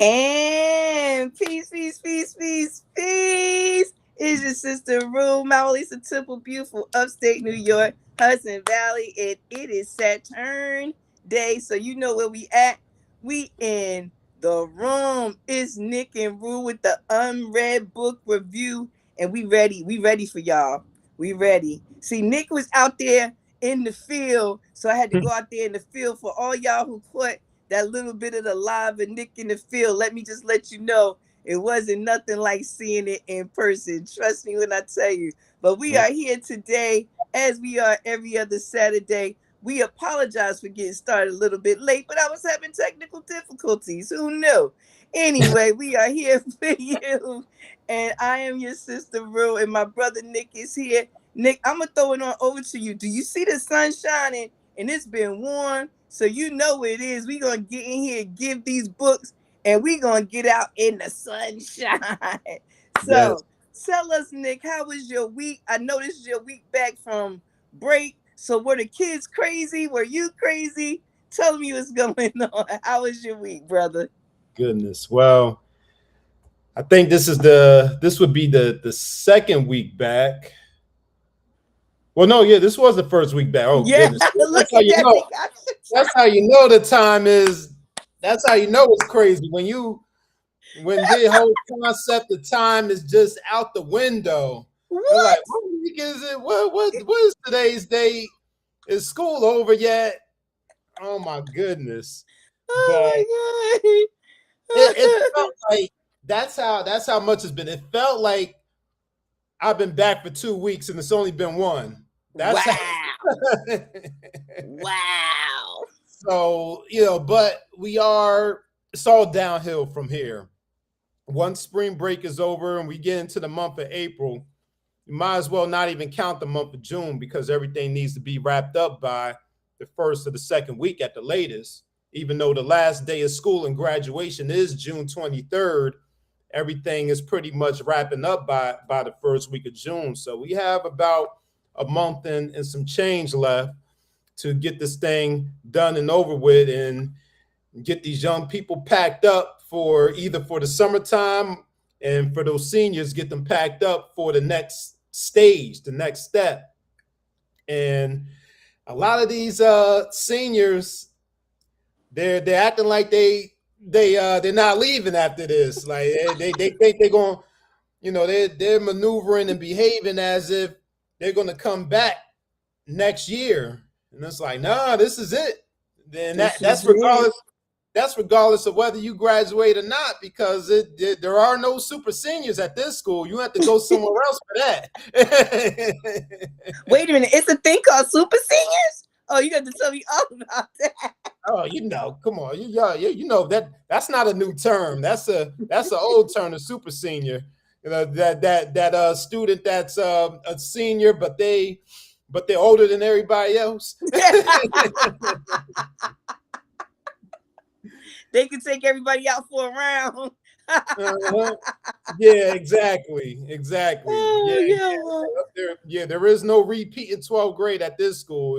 And peace, peace, peace, peace, peace. Is your sister Roo, MaWu Lisa Temple, beautiful upstate New York, Hudson Valley, and it is Saturn Day. So you know where we at. We in the room. It's Nick and Roo with the UnRead Book Review, and we ready. We ready for y'all. We ready. See, Nick was out there in the field, so I had to go out there in the field for all y'all who put that little bit of the live and Nick in the field. Let me just let you know, it wasn't nothing like seeing it in person. Trust me when I tell you. But we are here today, as we are every other Saturday. We apologize for getting started a little bit late, but I was having technical difficulties. Who knew? Anyway, we are here for you. And I am your sister, Rue, and my brother Nick is here. Nick, I'm going to throw it on over to you. Do you see the sun shining? And it's been warm, so you know what it is. We're going to get in here, give these books, and we're going to get out in the sunshine. So tell us, Nick, how was your week? I know this is your week back from break. So were the kids crazy? Were you crazy? Tell me what's going on. How was your week, brother? Goodness. Well, I think this would be the second week back. Well, no, yeah, this was the first week back. Oh, yeah, goodness. That's how you know. That's how you know the time is. That's how you know it's crazy. When the whole concept of time is just out the window. What? Like, what week is it? What is today's date? Is school over yet? Oh my goodness. Oh but my God. It felt like that's how much it's been. It felt like I've been back for 2 weeks and it's only been one. That's wow. Wow. So, but it's all downhill from here. Once spring break is over and we get into the month of April, you might as well not even count the month of June because everything needs to be wrapped up by the first or the second week at the latest. Even though the last day of school and graduation is June 23rd, everything is pretty much wrapping up by the first week of June. So we have about a month and some change left to get this thing done and over with and get these young people packed up for the summertime, and for those seniors, get them packed up for the next stage, the next step. And a lot of these seniors, they're acting like they're not leaving after this. Like they think they're going, they're maneuvering and behaving as if they're going to come back next year. And it's like, nah, this is it. Then that's regardless. That's regardless of whether you graduate or not, because there are no super seniors at this school. You have to go somewhere else for that. Wait a minute. It's a thing called super seniors? Oh, you got to tell me all about that. Oh, come on. You know that's not a new term. That's an old term, a super senior. That student that's a senior, but they're older than everybody else. They can take everybody out for a round. Yeah, exactly. Oh, yeah. There is no repeat in 12th grade at this school.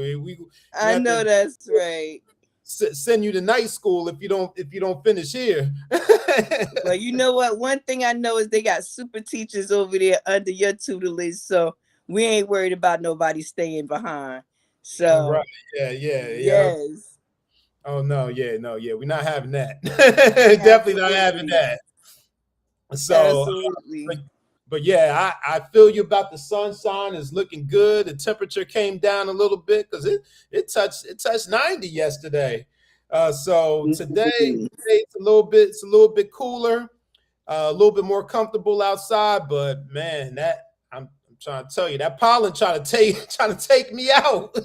I know that's right. Send you to night school if you don't finish here. Well, you know what? One thing I know is they got super teachers over there under your tutelage, so we ain't worried about nobody staying behind. So right, yeah. Yes. Oh no, yeah, we're not having that. Definitely not having that. So, but yeah, I feel you about the sunshine is looking good. The temperature came down a little bit because it touched 90 yesterday. So today it's a little bit cooler, a little bit more comfortable outside. But man, I'm trying to tell you, that pollen trying to take me out.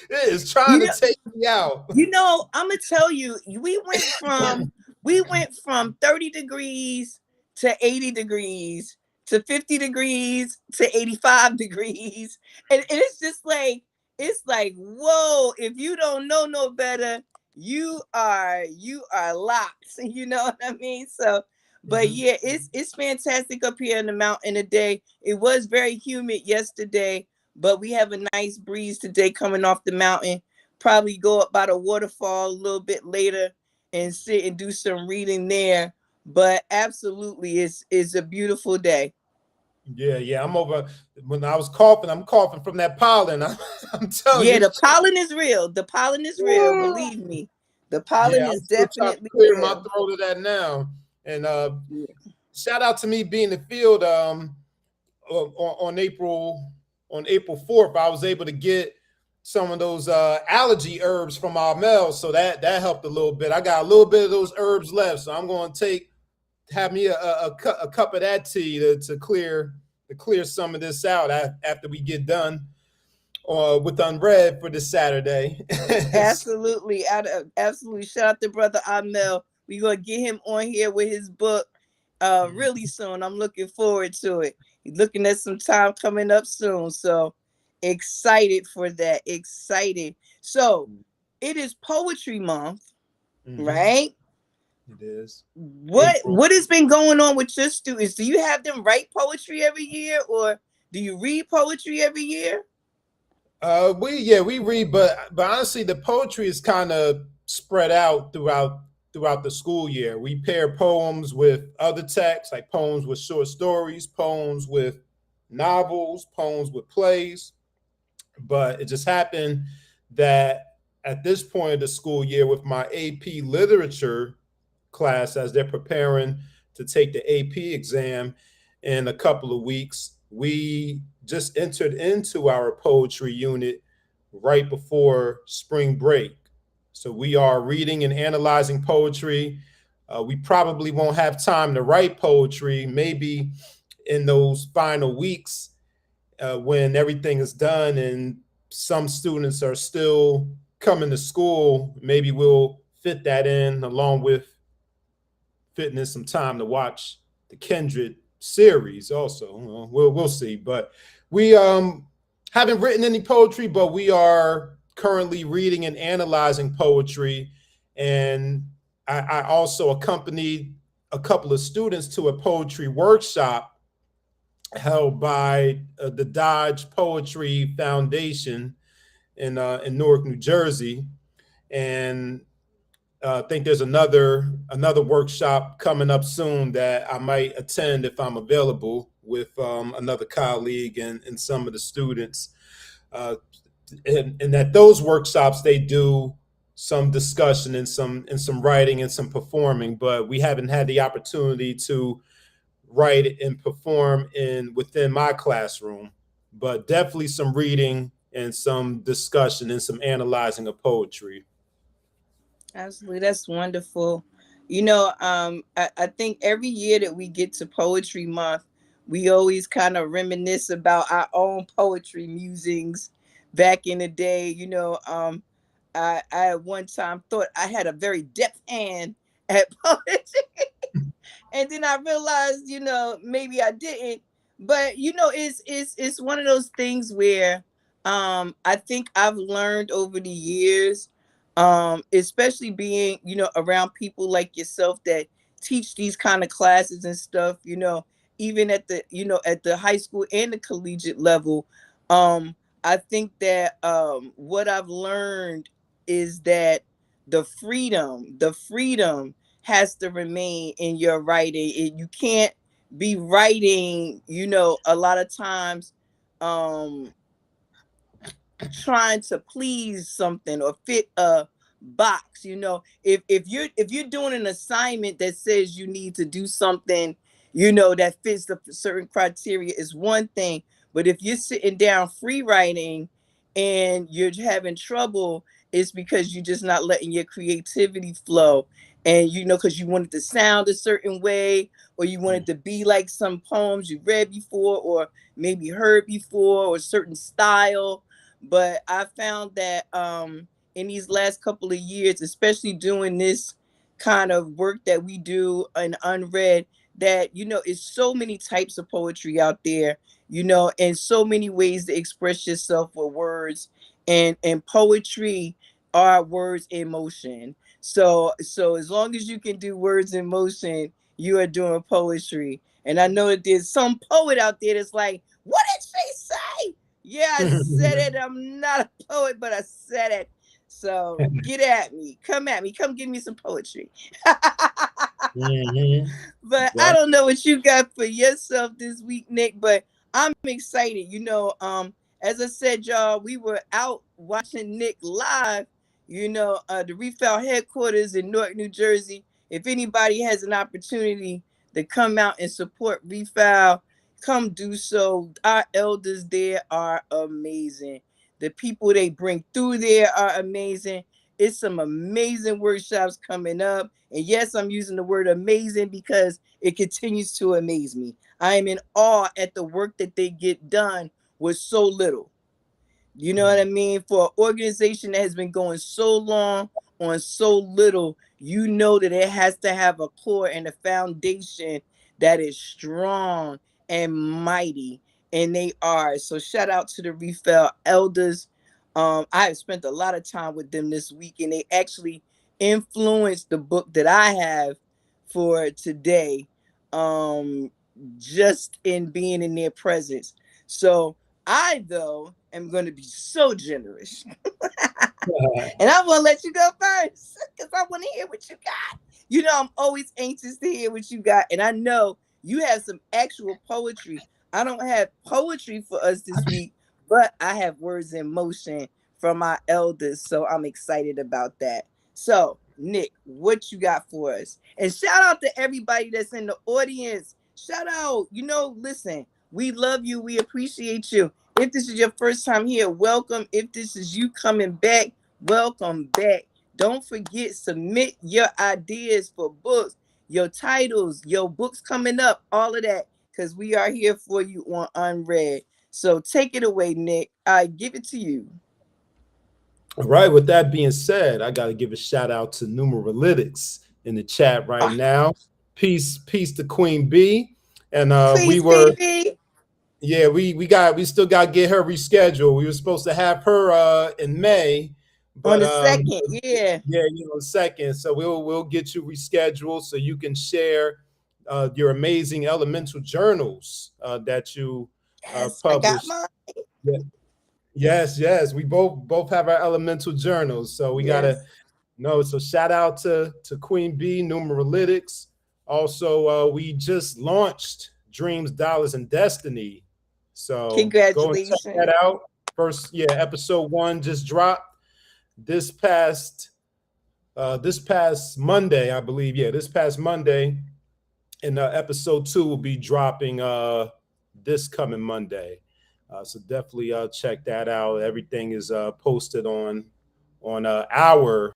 It is trying to take me out. I'm gonna tell you, we went from 30 degrees to 80 degrees to 50 degrees to 85 degrees. And it's just like, whoa, if you don't know no better, you are locked. You know what I mean? So, but yeah, it's fantastic up here in the mountain today. It was very humid yesterday, but we have a nice breeze today coming off the mountain. Probably go up by the waterfall a little bit later and sit and do some reading there but absolutely, it's a beautiful day. Yeah. I'm over. When I was coughing, I'm coughing from that pollen. I'm telling Yeah, you. the pollen is real. The pollen is real. Believe me, the pollen Yeah, is I'm still trying to definitely clear my real. throat of that now. And Yeah. shout out to me being in the field on April 4th. I was able to get some of those allergy herbs from our mail, so that helped a little bit. I got a little bit of those herbs left, so I'm going to have me a cup of that tea to clear some of this out after we get done with UnRead for this Saturday. Absolutely, absolutely. Shout out to brother Amel. We gonna get him on here with his book, really soon. I'm looking forward to it. He's looking at some time coming up soon, so excited for that. Excited. So it is Poetry Month, Mhm. right? It is What April. what has been going on with your students? Do you have them write poetry every year, or do you read poetry every year? We read, but honestly, the poetry is kind of spread out throughout the school year. We pair poems with other texts, like poems with short stories, poems with novels, poems with plays. But it just happened that at this point of the school year, with my AP literature class, as they're preparing to take the AP exam in a couple of weeks, we just entered into our poetry unit right before spring break. So we are reading and analyzing poetry. We probably won't have time to write poetry, maybe in those final weeks when everything is done and some students are still coming to school. Maybe we'll fit that in along with fitting in some time to watch the Kindred series. Also, we'll see. But we haven't written any poetry, but we are currently reading and analyzing poetry. And I also accompanied a couple of students to a poetry workshop held by the Dodge Poetry Foundation in Newark, New Jersey, and I think there's another workshop coming up soon that I might attend if I'm available with another colleague and some of the students. Uh, and at those workshops, they do some discussion and some writing and some performing, but we haven't had the opportunity to write and perform in within my classroom. But definitely some reading and some discussion and some analyzing of poetry. Absolutely, that's wonderful. I think every year that we get to Poetry Month, we always kind of reminisce about our own poetry musings back in the day. I at one time thought I had a very deft hand at poetry, and then I realized, maybe I didn't. But it's one of those things where I think I've learned over the years, especially being, around people like yourself that teach these kind of classes and stuff, even at the, at the high school and the collegiate level. I think that what I've learned is that the freedom has to remain in your writing. You can't be writing, a lot of times, um, trying to please something or fit a box. If you're doing an assignment that says you need to do something, that fits the certain criteria, is one thing. But if you're sitting down free writing and you're having trouble, it's because you're just not letting your creativity flow. And because you want it to sound a certain way, or you want it to be like some poems you read before, or maybe heard before, or a certain style. But I found that in these last couple of years, especially doing this kind of work that we do in UnRead, that is so many types of poetry out there, and so many ways to express yourself with words, and poetry are words in motion. So as long as you can do words in motion, you are doing poetry. And I know that there's some poet out there that's like, what did she say? Yeah, I said it. I'm not a poet, but I said it. So get at me. Come at me. Come give me some poetry. Mm-hmm. But I Yep. don't know what you got for yourself this week, Nick. But I'm excited. As I said, y'all, we were out watching Nick live. The Refoul headquarters in Newark, New Jersey. If anybody has an opportunity to come out and support Refoul, come do so. Our elders there are amazing. The people they bring through there are amazing. It's some amazing workshops coming up. And yes, I'm using the word amazing because it continues to amaze me. I am in awe at the work that they get done with so little. You know what I mean? For an organization that has been going so long on so little, you know that it has to have a core and a foundation that is strong and mighty. And they are. So shout out to the Refill elders. I have spent a lot of time with them this week, and they actually influenced the book that I have for today, um, just in being in their presence. So I, though, am going to be so generous. And I'm going to let you go first because I want to hear what you got. I'm always anxious to hear what you got. And I know you have some actual poetry. I don't have poetry for us this week, but I have words in motion from our elders. So I'm excited about that. So, Nick, what you got for us? And shout out to everybody that's in the audience. Shout out, listen, we love you. We appreciate you. If this is your first time here, welcome. If this is you coming back, welcome back. Don't forget, submit your ideas for books, your titles, your books coming up, all of that, because we are here for you on UnRead. So take it away, Nick. I give it to you. All right. With that being said, I got to give a shout out to Numeralytics in the chat right Ah, now. Peace to Queen B. And we please, were, Phoebe. yeah, we still got to get her rescheduled. We were supposed to have her in May, On but the second, yeah. yeah, second. So we'll get you rescheduled so you can share your amazing elemental journals that you Yes, I got published. mine. Yeah. Yes. We both have our elemental journals. So we gotta Yes. know. So shout out to Queen B, Numeralytics. Also, we just launched Dreams, Dollars, and Destiny. So go and check Congratulations. that out. First, yeah, episode 1 just dropped this past Monday, I believe. Yeah, this past Monday. And episode 2 will be dropping this coming Monday. So definitely check that out. Everything is posted on our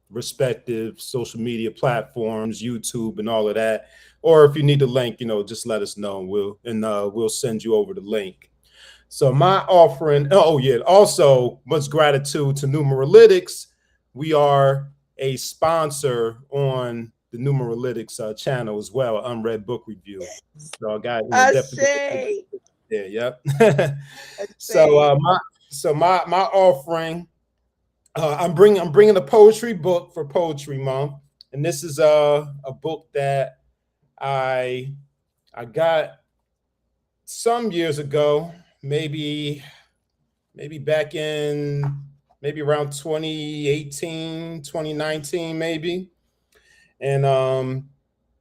respective social media platforms, YouTube, and all of that. Or if you need the link, just let us know. We'll send you over the link. So my offering. Oh yeah. Also, much gratitude to Numeralytics. We are a sponsor on the Numeralytics channel as well, UnRead Book Review. So I got I definitely. say, Yeah, yep. I so say, my offering, I'm bringing a poetry book for Poetry Month, and this is a book that I got some years ago, maybe back in maybe around 2018, 2019, maybe. And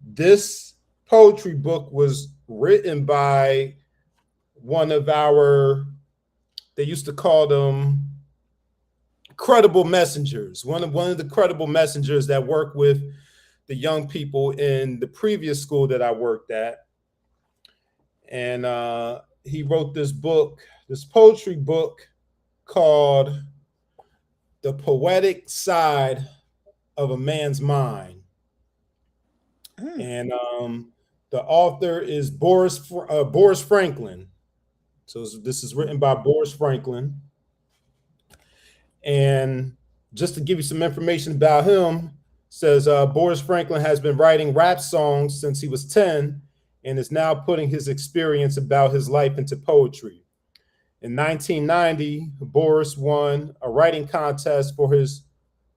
this poetry book was written by one of our, they used to call them credible messengers, one of the credible messengers that work with the young people in the previous school that I worked at. And he wrote this poetry book called The Poetic Side of a Man's Mind. And the author is Boris Franklin. So this is written by Boris Franklin. And just to give you some information about him, says Boris Franklin has been writing rap songs since he was 10 and is now putting his experience about his life into poetry. In 1990, Boris won a writing contest for his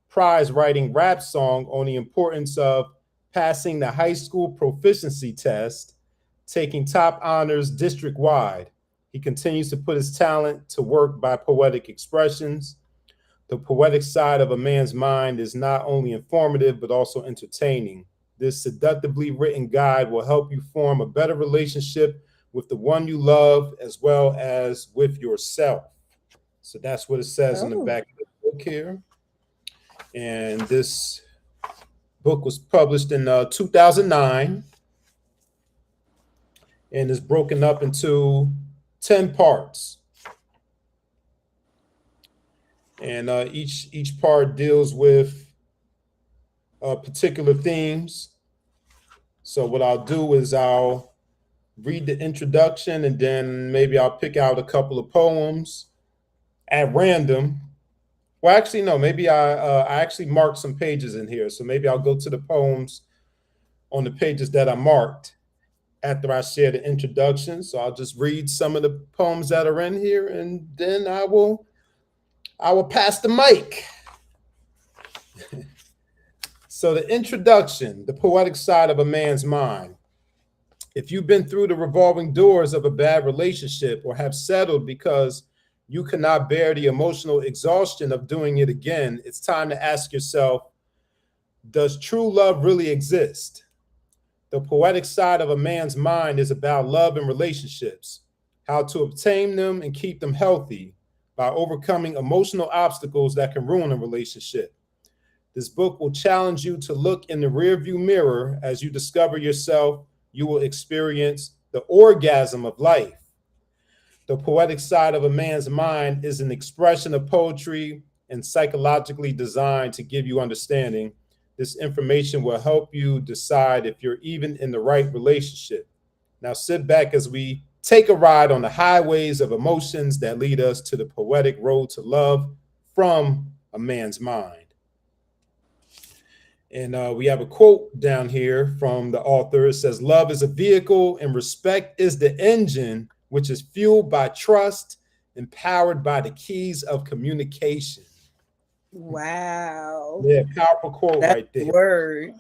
prize writing rap song on the importance of passing the high school proficiency test, taking top honors district wide. He continues to put his talent to work by poetic expressions. The poetic side of a man's mind is not only informative, but also entertaining. This seductively written guide will help you form a better relationship with the one you love, as well as with yourself. So that's what it says on the Oh, back of the book here. And this book was published in 2009 and is broken up into 10 parts. And each part deals with particular themes. So what I'll do is I'll read the introduction, and then maybe I'll pick out a couple of poems at random. Well, actually, no, maybe I actually marked some pages in here. So maybe I'll go to the poems on the pages that I marked after I share the introduction. So I'll just read some of the poems that are in here, and then I will pass the mic. So the introduction, the poetic side of a man's mind. If you've been through the revolving doors of a bad relationship or have settled because you cannot bear the emotional exhaustion of doing it again, it's time to ask yourself, does true love really exist? The poetic side of a man's mind is about love and relationships, how to obtain them and keep them healthy by overcoming emotional obstacles that can ruin a relationship. This book will challenge you to look in the rearview mirror as you discover yourself. You will experience the orgasm of life. The poetic side of a man's mind is an expression of poetry and psychologically designed to give you understanding. This information will help you decide if you're even in the right relationship. Now sit back as we take a ride on the highways of emotions that lead us to the poetic road to love from a man's mind. And we have a quote down here from the author. It says, love is a vehicle and respect is the engine, which is fueled by trust and powered by the keys of communication. wow. Yeah, powerful quote That's right a there. word.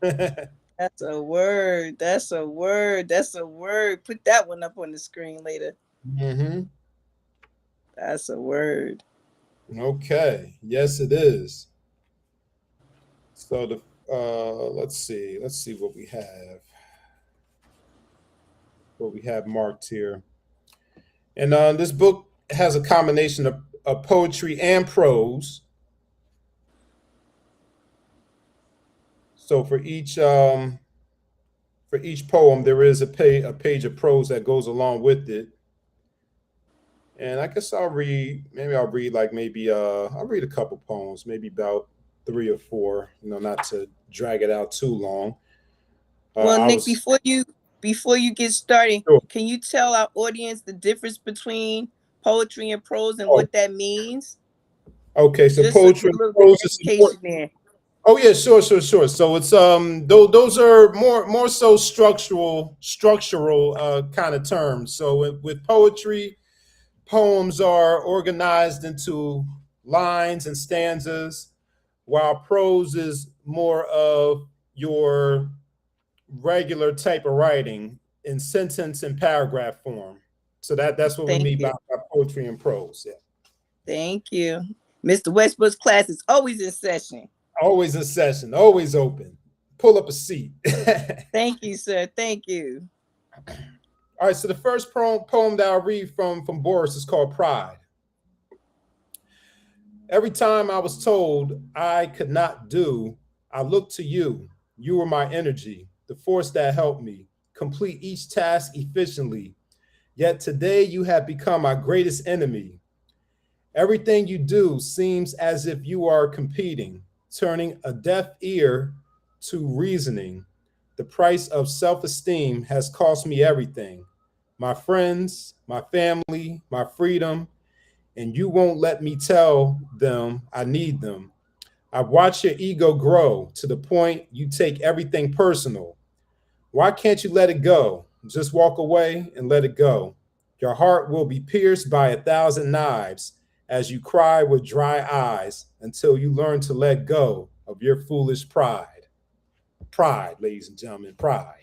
That's a word. That's a word. That's a word. Put that one up on the screen later. Mm-hmm. That's a word. Okay. Yes, it is. So the let's see what we have. What we have marked here. And this book has a combination of poetry and prose. So for each poem, there is a page of prose that goes along with it. And I guess I'll read I'll read a couple poems, maybe about 3 or 4, not to drag it out too long. Well, I Nick, was before you get started, sure. can you tell our audience the difference between poetry and prose and Oh, what that means? okay, so Just so poetry get a and little bit of prose is important. education there. Oh yeah, sure. So it's those are more so structural kind of terms. So with poetry, poems are organized into lines and stanzas, while prose is more of your regular type of writing in sentence and paragraph form. So that's what we Thank mean you. by poetry and prose. Yeah. Thank you. Mr. Westbrook's class is always in session. Always in session, always open. Pull up a seat. Thank you, sir. Thank you. All right, so the first poem that I'll read from Boris is called Pride. Every time I was told I could not do, I looked to you. You were my energy, the force that helped me complete each task efficiently. Yet today you have become my greatest enemy. Everything you do seems as if you are competing, turning a deaf ear to reasoning. The price of self-esteem has cost me everything. My friends, my family, my freedom, and you won't let me tell them I need them. I've watched your ego grow to the point you take everything personal. Why can't you let it go? Just walk away and let it go. Your heart will be pierced by 1,000 knives as you cry with dry eyes until you learn to let go of your foolish pride. Pride, ladies and gentlemen, pride.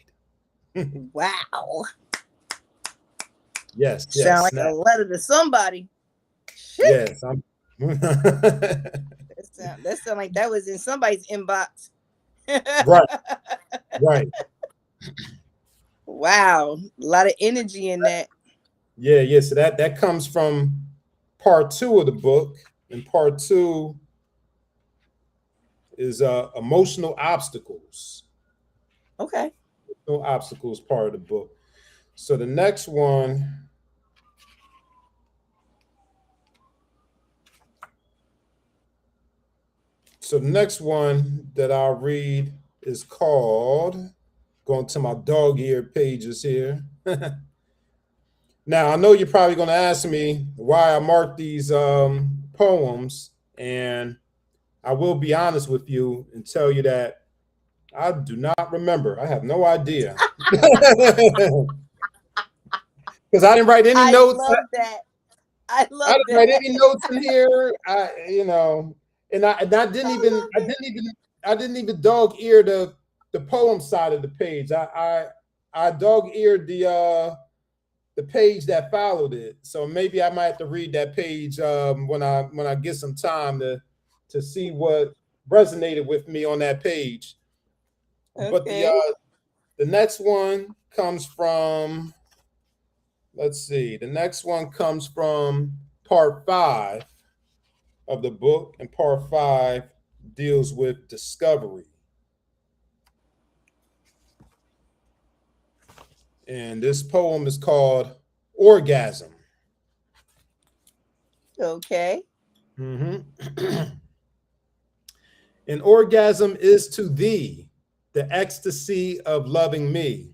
Wow. Yes, Sound yes, like a snap. letter to somebody. Shit. Yes, That sound like that was in somebody's inbox. Right, right. Wow, a lot of energy in that. Yeah, yeah. So that comes from part 2 of the book, and part 2 is emotional obstacles. Okay. No obstacles part of the book. So the next one, that I'll read is called, going to my dog-eared pages here. Now, I know you're probably going to ask me why I marked these poems, and I will be honest with you and tell you that I do not remember. I have no idea. Because I didn't write any I notes. love that. I I love didn't write that. any notes in here. And I I love it. didn't even dog ear the poem side of the page. I dog eared the page that followed it. So maybe I might have to read that page when I get some time to see what resonated with me on that page. But Okay. the next one comes from, let's see, the next one comes from part 5 of the book, and part 5 deals with discovery. And this poem is called Orgasm. Okay. Mm-hmm. An orgasm is to thee the ecstasy of loving me.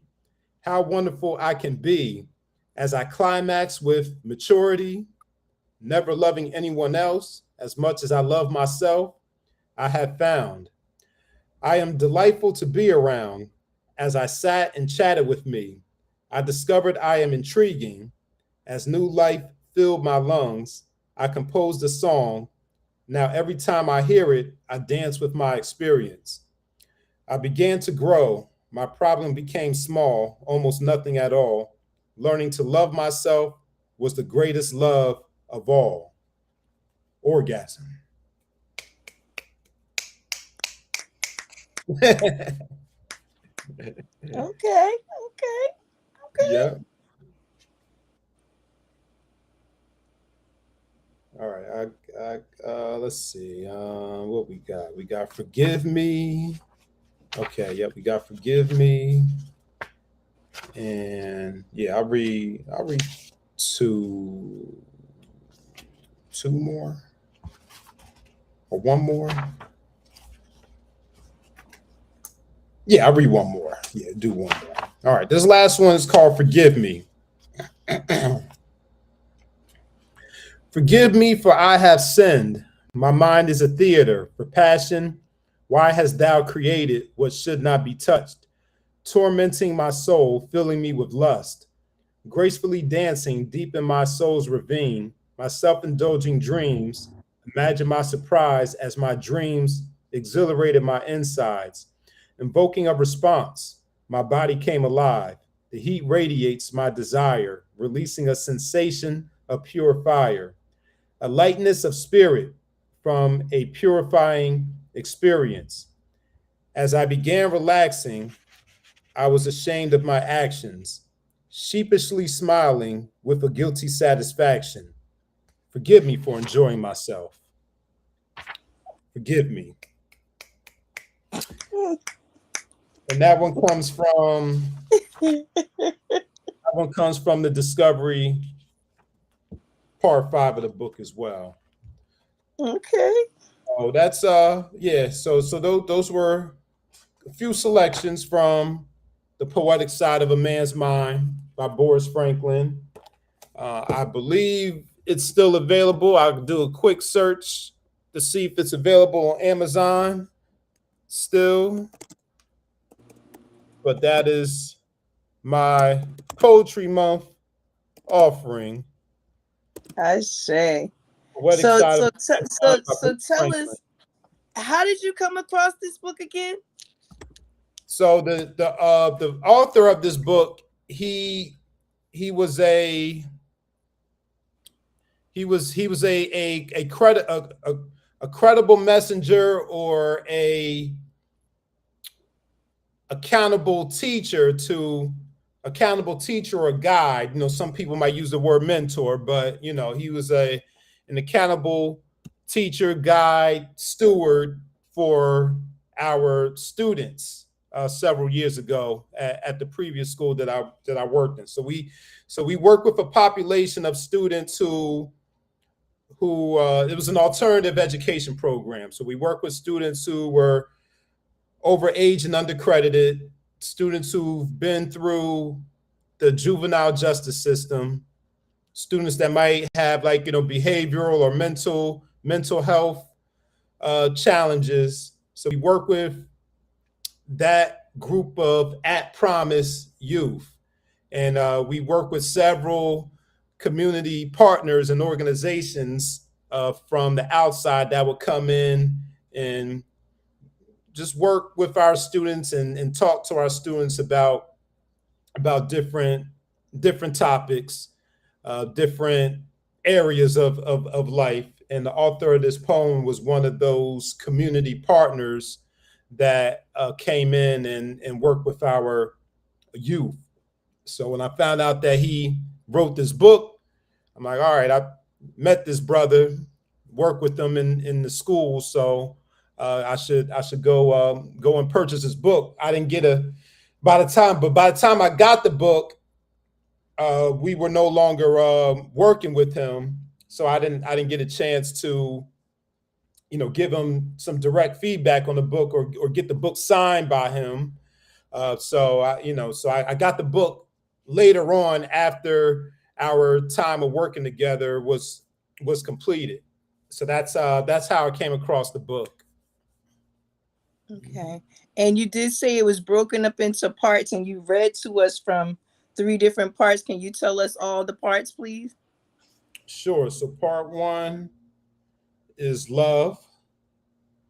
How wonderful I can be as I climax with maturity, never loving anyone else as much as I love myself. I have found I am delightful to be around. As I sat and chatted with me, I discovered I am intriguing. As new life filled my lungs, I composed a song. Now every time I hear it, I dance with my experience. I began to grow. My problem became small, almost nothing at all. Learning to love myself was the greatest love of all. Orgasm. Okay. Okay. Okay. Yeah. All right. Let's see. What we got? We got forgive me. Okay. Yep. We got forgive me. And yeah, I'll read two more or one more. Yeah, I'll read one more. Yeah, do one more. All right. This last one is called Forgive Me. Forgive me, for I have sinned. My mind is a theater for passion. Why hast thou created what should not be touched? Tormenting my soul, filling me with lust, gracefully dancing deep in my soul's ravine, my self-indulging dreams. Imagine my surprise as my dreams exhilarated my insides. Invoking a response, my body came alive. The heat radiates my desire, releasing a sensation of pure fire, a lightness of spirit from a purifying experience. As I began relaxing, I was ashamed of my actions, sheepishly smiling with a guilty satisfaction. Forgive me for enjoying myself. Forgive me. And that one comes from the discovery part 5 of the book as well. Okay. Oh, that's yeah. So those were a few selections from The Poetic Side of a Man's Mind by Boris Franklin. I believe it's still available. I'll do a quick search to see if it's available on Amazon still. But that is my Poetry Month offering. I say. Poetic So Side of so a so Man's so, Mind by so Boris tell Franklin. us, how did you come across this book again? So the author of this book, he was he was a credible messenger, or a accountable teacher to accountable teacher or guide. Some people might use the word mentor, but he was an accountable teacher, guide, steward for our students several years ago at the previous school that I worked in. So we work with a population of students who it was an alternative education program. So we work with students who were overage and undercredited, students who've been through the juvenile justice system, students that might have behavioral or mental health challenges. So we work with that group of at promise youth, and we work with several community partners and organizations from the outside that would come in and just work with our students and talk to our students about different topics, different areas of life. And the author of this poem was one of those community partners that came in and worked with our youth. So when I found out that he wrote this book, I'm like, all right, I met this brother, work with them in the school, so I should go and purchase his book. I didn't get by the time I got the book, we were no longer working with him, so I didn't get a chance to give him some direct feedback on the book, or get the book signed by him. So I got the book later on, after our time of working together was completed. So that's how I came across the book. Okay. And you did say it was broken up into parts, and you read to us from 3 different parts. Can you tell us all the parts, please? Sure. So part 1 is love.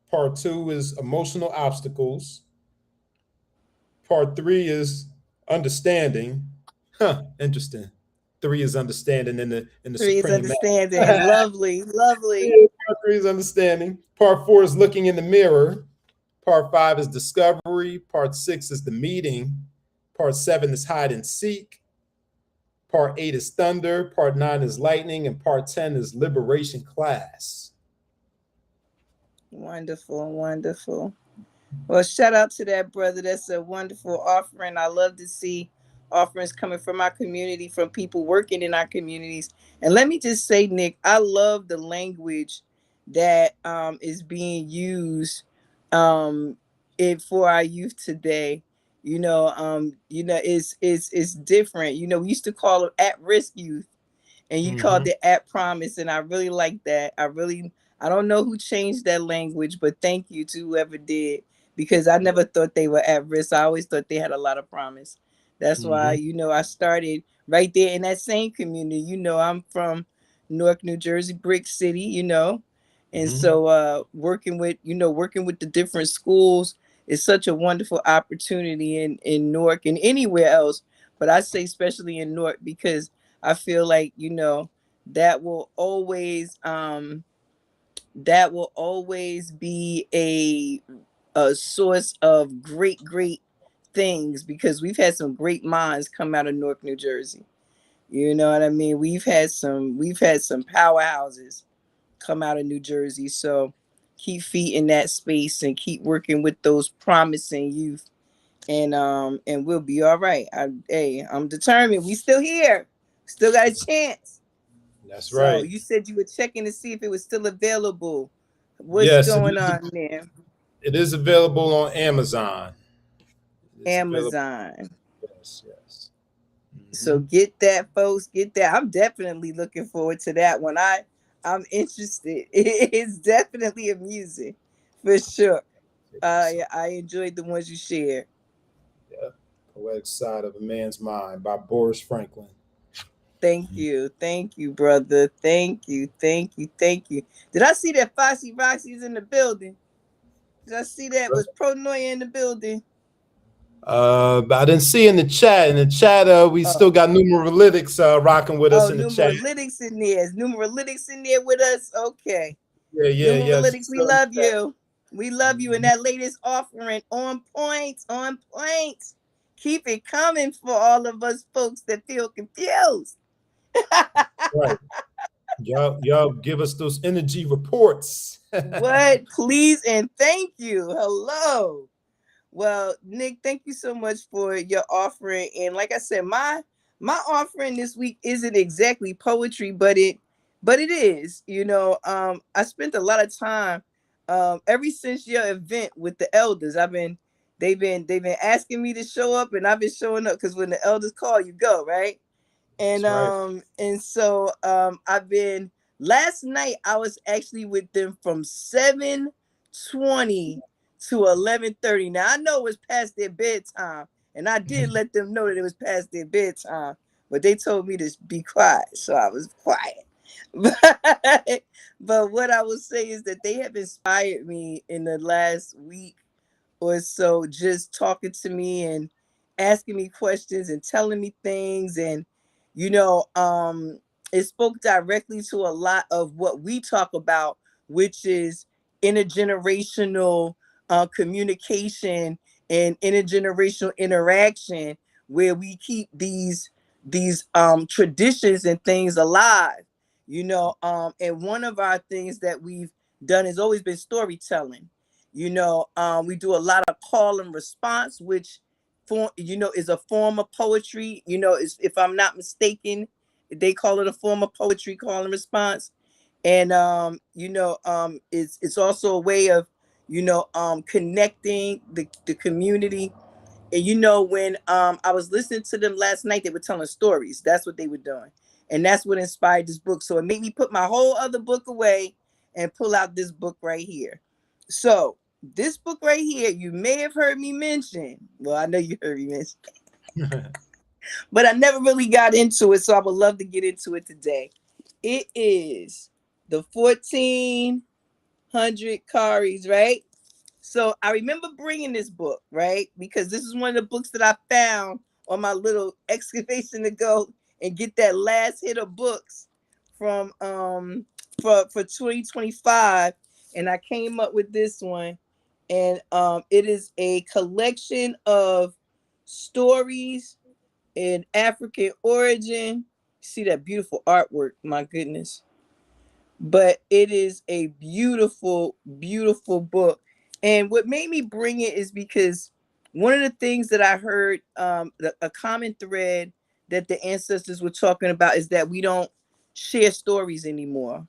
Part 2 is emotional obstacles. Part 3 is understanding. Huh, interesting. 3 is understanding in the 3 is supreme understanding. matter. Lovely, lovely. Part 3 is understanding. Part 4 is looking in the mirror. Part 5 is discovery. Part 6 is the meeting. Part 7 is hide and seek. Part 8 is thunder. Part 9 is lightning. And part 10 is liberation class. Wonderful, wonderful. Well, shout out to that brother. That's a wonderful offering. I love to see offerings coming from our community, from people working in our communities. And let me just say, Nick, I love the language that is being used for our youth today. It's different. We used to call it at risk youth, and you called it at promise, and I really like that. I don't know who changed that language, but thank you to whoever did, because I never thought they were at risk. I always thought they had a lot of promise. That's why I started right there in that same community. I'm from Newark, New Jersey, Brick City. And so working with the different schools is such a wonderful opportunity in Newark and anywhere else, but I say especially in Newark, because I feel like that will always be a source of great things, because we've had some great minds come out of Newark, New Jersey. You know what I mean? We've had some powerhouses come out of New Jersey. So keep feeding that space and keep working with those promising youth, and we'll be all right. I'm determined. We still here. Still got a chance. That's So right. you said you were checking to see if it was still available. What's Yes, going on there? it is available on Amazon. It is available. Amazon. Yes, yes. So get that, folks. Get that. I'm definitely looking forward to that one. I'm interested. It's definitely amusing, for sure. I enjoyed the ones you shared. Yeah. Poetic Side of a Man's Mind by Boris Franklin. Thank you, brother. Thank you. Did I see that Foxy Roxy's in the building? Did I see that? Was Pro Noia in the building? I didn't see in the chat. In the chat, we Oh, still got numeralytics rocking with us oh, in the chat. numeralytics in there. Is numeralytics in there with us? Okay. Yeah, yeah, yeah. Numeralytics, we love you. We love you. And that latest offering on point, on point. Keep it coming for all of us folks that feel confused. Right. Y'all give us those energy reports. What? Please and thank you. Hello. Well, Nick, thank you so much for your offering. And like I said, my offering this week isn't exactly poetry, but it is. I spent a lot of time ever since your event with the elders. They've been asking me to show up, and I've been showing up because when the elders call, you go, right? And That's right. I've been last night I was actually with them from 7:20 to 11:30. Now I know it was past their bedtime, and I did let them know that it was past their bedtime, but they told me to be quiet, so I was quiet. But what I will say is that they have inspired me in the last week or so, just talking to me and asking me questions and telling me things. And you know it spoke directly to a lot of what we talk about, which is intergenerational communication and intergenerational interaction, where we keep these traditions and things alive. And one of our things that we've done has always been storytelling. We do a lot of call and response, which is a form of poetry. If I'm not mistaken, they call it a form of poetry, call and response. And it's also a way of connecting the community. And when I was listening to them last night, they were telling stories. That's what they were doing, and that's what inspired this book. So it made me put my whole other book away and pull out this book right here. So this book right here, you may have heard me mention. Well, I know you heard me mention, but I never really got into it. So I would love to get into it today. It is the 1400 Cowries, right? So I remember bringing this book, right? Because this is one of the books that I found on my little excavation to go and get that last hit of books from for 2025. And I came up with this one. And it is a collection of stories in African origin. See that beautiful artwork, my goodness. But it is a beautiful, beautiful book. And what made me bring it is because one of the things that I heard, a common thread that the ancestors were talking about, is that we don't share stories anymore.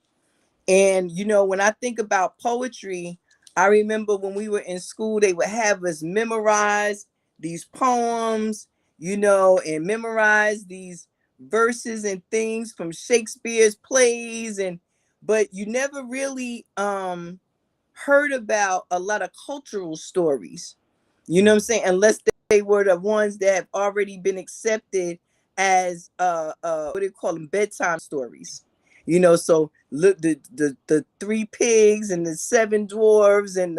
And when I think about poetry, I remember when we were in school, they would have us memorize these poems, and memorize these verses and things from Shakespeare's plays. And but you never really heard about a lot of cultural stories. You know what I'm saying? Unless they were the ones that have already been accepted as what do you call them, bedtime stories. So look, the three pigs and the seven dwarves and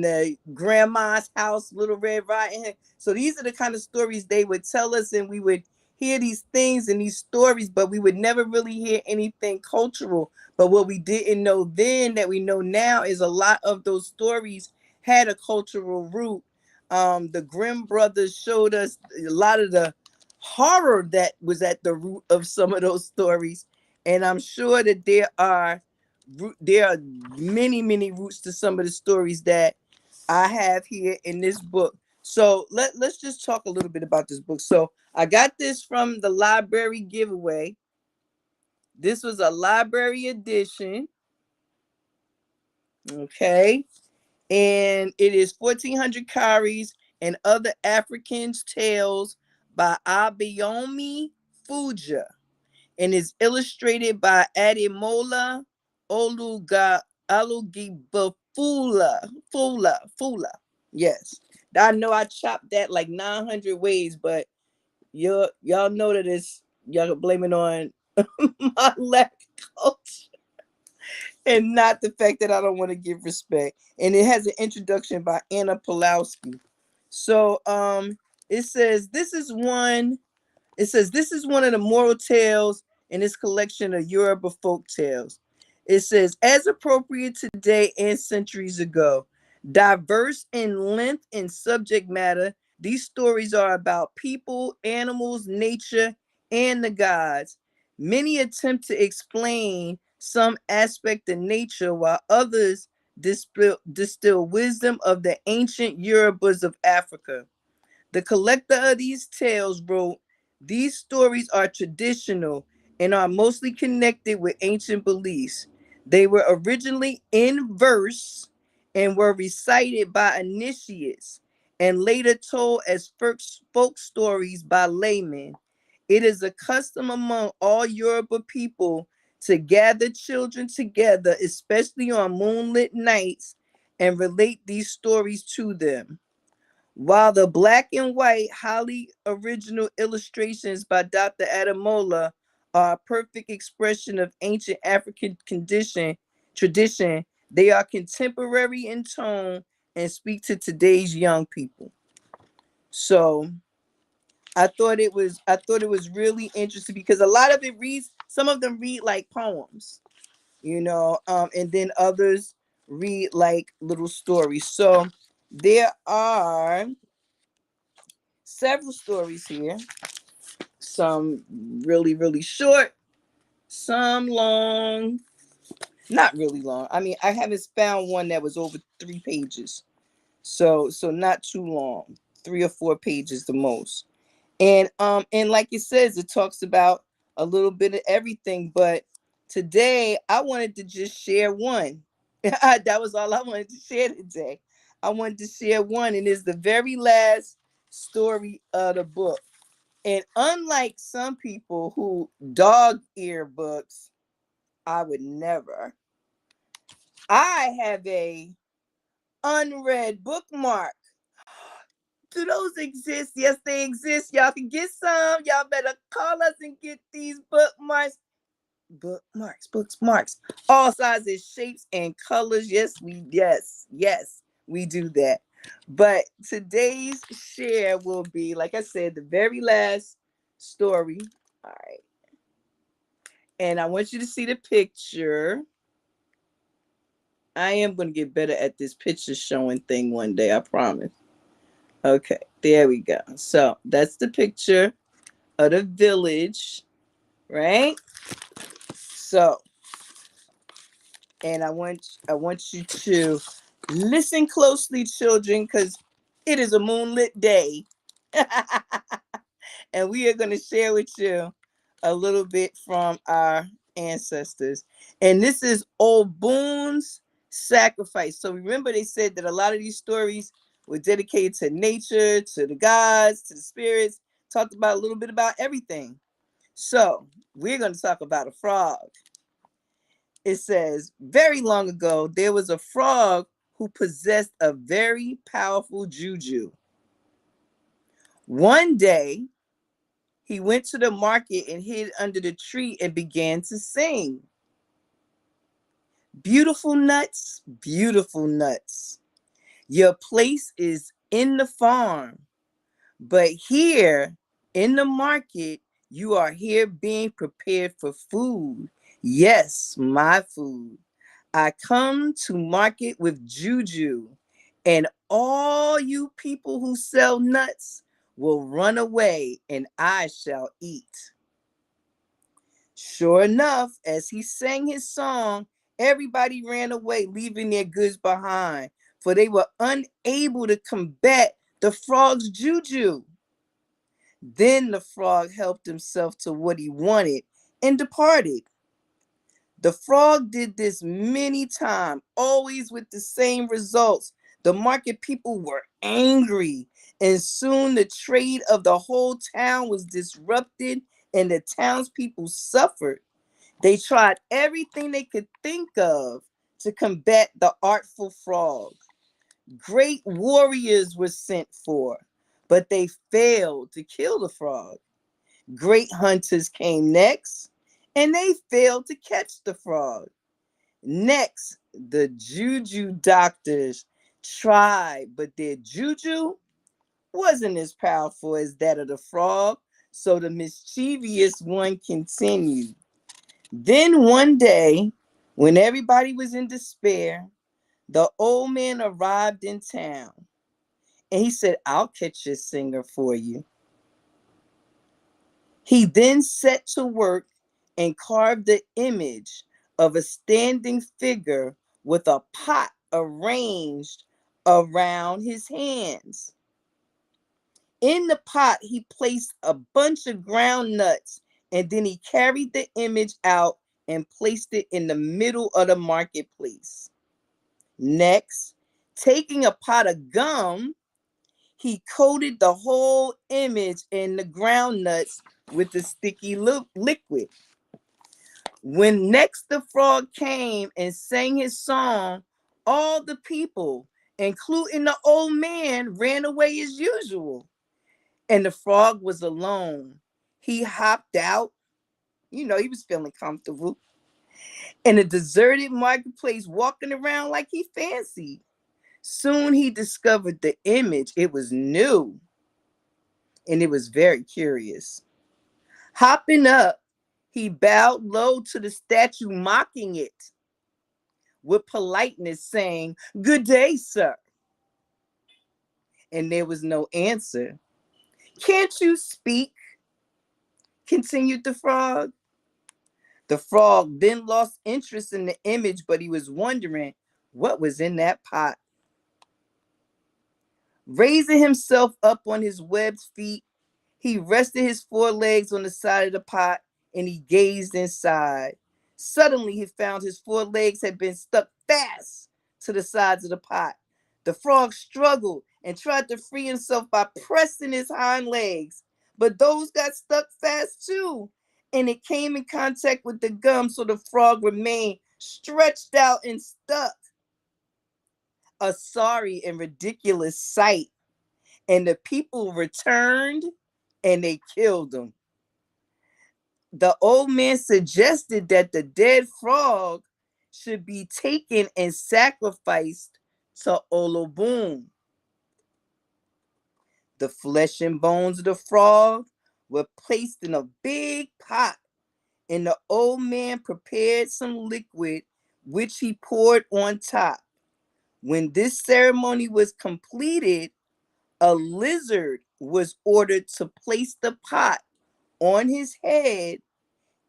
the grandma's house, Little Red Riding Hood. So these are the kind of stories they would tell us, and we would hear these things and these stories, but we would never really hear anything cultural. But what we didn't know then that we know now is a lot of those stories had a cultural root. The Grimm brothers showed us a lot of the horror that was at the root of some of those stories. And I'm sure that there are many, many roots to some of the stories that I have here in this book. So let's just talk a little bit about this book. So I got this from the library giveaway. This was a library edition. Okay. And it is 1400 Cowries and Other Africans' Tales by Abayomi Fuja, and is illustrated by Ademola Alugibafula. Fula. Yes. I know I chopped that like 900 ways, but y'all know that y'all can blame it on my lack of culture and not the fact that I don't want to give respect. And it has an introduction by Anna Pulowski. So it says this is one. It says this is one of the moral tales in this collection of Yoruba folk tales. It says, as appropriate today and centuries ago, diverse in length and subject matter, these stories are about people, animals, nature, and the gods. Many attempt to explain some aspect of nature, while others distill wisdom of the ancient Yorubas of Africa. The collector of these tales wrote, these stories are traditional and are mostly connected with ancient beliefs. They were originally in verse and were recited by initiates and later told as folk stories by laymen. It is a custom among all Yoruba people to gather children together, especially on moonlit nights, and relate these stories to them. While the black and white, highly original illustrations by Dr. Adamola are a perfect expression of ancient African tradition, they are contemporary in tone and speak to today's young people. So I thought it was really interesting because a lot of it reads, some of them read like poems, and then others read like little stories. So there are several stories here, some really, really short, some long, not really long. I mean, I haven't found one that was over 3 pages. So not too long, 3 or 4 pages the most. And like it says, it talks about a little bit of everything, but today I wanted to just share one. That was all I wanted to share today. I wanted to share one, and it's the very last story of the book. And unlike some people who dog ear books, I would never. I have a unread bookmark. Do those exist? Yes, they exist. Y'all can get some. Y'all better call us and get these bookmarks. Bookmarks. All sizes, shapes, and colors. Yes, we do that. But today's share will be, like I said, the very last story. All right. And I want you to see the picture. I am going to get better at this picture showing thing one day, I promise. Okay, there we go. So that's the picture of the village, right? So, and I want you to listen closely, children, because it is a moonlit day. And we are going to share with you a little bit from our ancestors. And this is Old Boone's sacrifice. So remember, they said that a lot of these stories were dedicated to nature, to the gods, to the spirits, talked about a little bit about everything. So we're going to talk about a frog. It says, very long ago, there was a frog who possessed a very powerful juju. One day, he went to the market and hid under the tree and began to sing. Beautiful nuts, beautiful nuts. Your place is in the farm, but here in the market, you are here being prepared for food. Yes, my food. I come to market with juju, and all you people who sell nuts will run away, and I shall eat. Sure enough, as he sang his song, everybody ran away, leaving their goods behind, for they were unable to combat the frog's juju. Then the frog helped himself to what he wanted and departed. The frog did this many times, always with the same results. The market people were angry, and soon the trade of the whole town was disrupted, and the townspeople suffered. They tried everything they could think of to combat the artful frog. Great warriors were sent for, but they failed to kill the frog. Great hunters came next, and they failed to catch the frog. Next, the juju doctors tried, but their juju wasn't as powerful as that of the frog, so the mischievous one continued. Then one day, when everybody was in despair, the old man arrived in town, and he said, "I'll catch your singer for you." He then set to work and carved the image of a standing figure with a pot arranged around his hands. In the pot, he placed a bunch of ground nuts, and then he carried the image out and placed it in the middle of the marketplace. Next, taking a pot of gum, he coated the whole image in the ground nuts with the sticky liquid. When next the frog came and sang his song, all the people, including the old man, ran away as usual. And the frog was alone. He hopped out. He was feeling comfortable. In a deserted marketplace, walking around like he fancied. Soon he discovered the image. It was new, and it was very curious. Hopping up, he bowed low to the statue, mocking it with politeness, saying, "Good day, sir." And there was no answer. "Can't you speak?" continued the frog. The frog then lost interest in the image, but he was wondering what was in that pot. Raising himself up on his webbed feet, he rested his forelegs on the side of the pot and he gazed inside. Suddenly, he found his forelegs had been stuck fast to the sides of the pot. The frog struggled and tried to free himself by pressing his hind legs, but those got stuck fast too, and it came in contact with the gum, so the frog remained stretched out and stuck. A sorry and ridiculous sight, and the people returned and they killed him. The old man suggested that the dead frog should be taken and sacrificed to Olobun. The flesh and bones of the frog were placed in a big pot, and the old man prepared some liquid which he poured on top. When this ceremony was completed, a lizard was ordered to place the pot on his head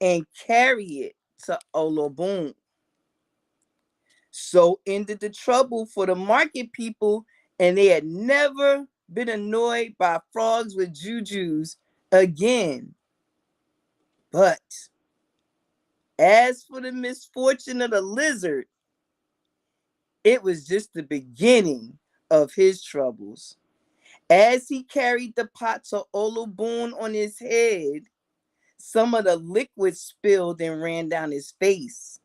and carry it to Olobun. So ended the trouble for the market people, and they had never been annoyed by frogs with jujus again. But as for the misfortune of the lizard, it was just the beginning of his troubles. As he carried the pot to Olobun on his head, some of the liquid spilled and ran down his face.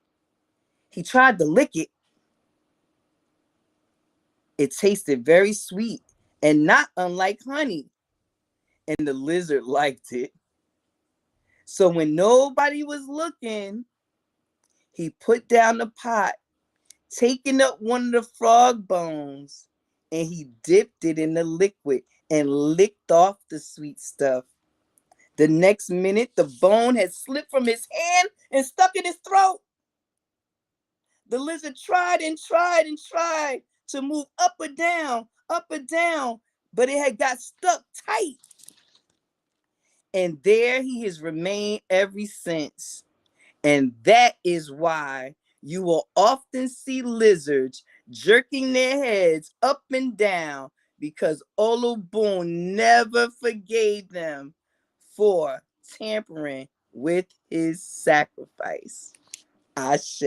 He tried to lick it. It tasted very sweet and not unlike honey, and the lizard liked it. So when nobody was looking, he put down the pot, taking up one of the frog bones, and he dipped it in the liquid and licked off the sweet stuff. The next minute, the bone had slipped from his hand and stuck in his throat. The lizard tried and tried and tried to move up or down, but it had got stuck tight. And there he has remained ever since. And that is why you will often see lizards jerking their heads up and down, because Olobun never forgave them for tampering with his sacrifice. Ashe.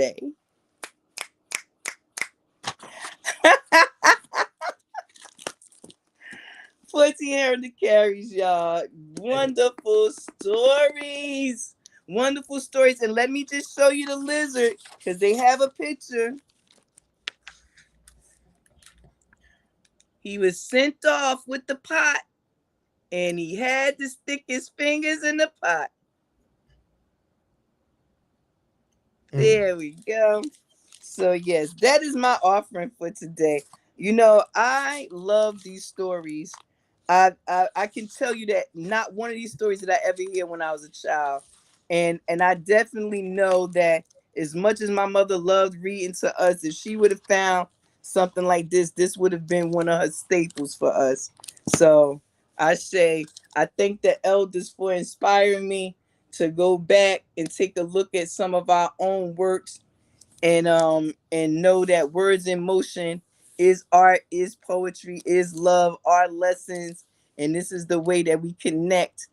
1400 carries, y'all. Wonderful stories. Wonderful stories. And let me just show you the lizard, because they have a picture. He was sent off with the pot, and he had to stick his fingers in the pot. There we go. So, yes, that is my offering for today. I love these stories. I can tell you that not one of these stories did I ever hear when I was a child, and I definitely know that as much as my mother loved reading to us, if she would have found something like this would have been one of her staples for us. So I say I thank the elders for inspiring me to go back and take a look at some of our own works and know that words in motion is art, is poetry, is love, are lessons, and this is the way that we connect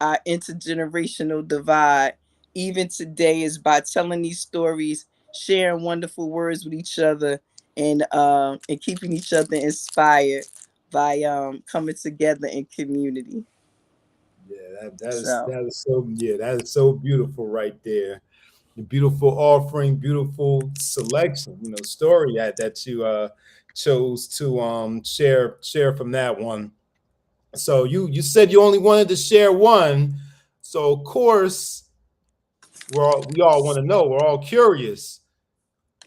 our intergenerational divide even today is by telling these stories, sharing wonderful words with each other, and keeping each other inspired by coming together in community. Yeah, So that is so, yeah, that is so beautiful right there. The beautiful offering, beautiful selection, story that you chose to share from that one. So you said you only wanted to share one. So of course we all want to know. We're all curious.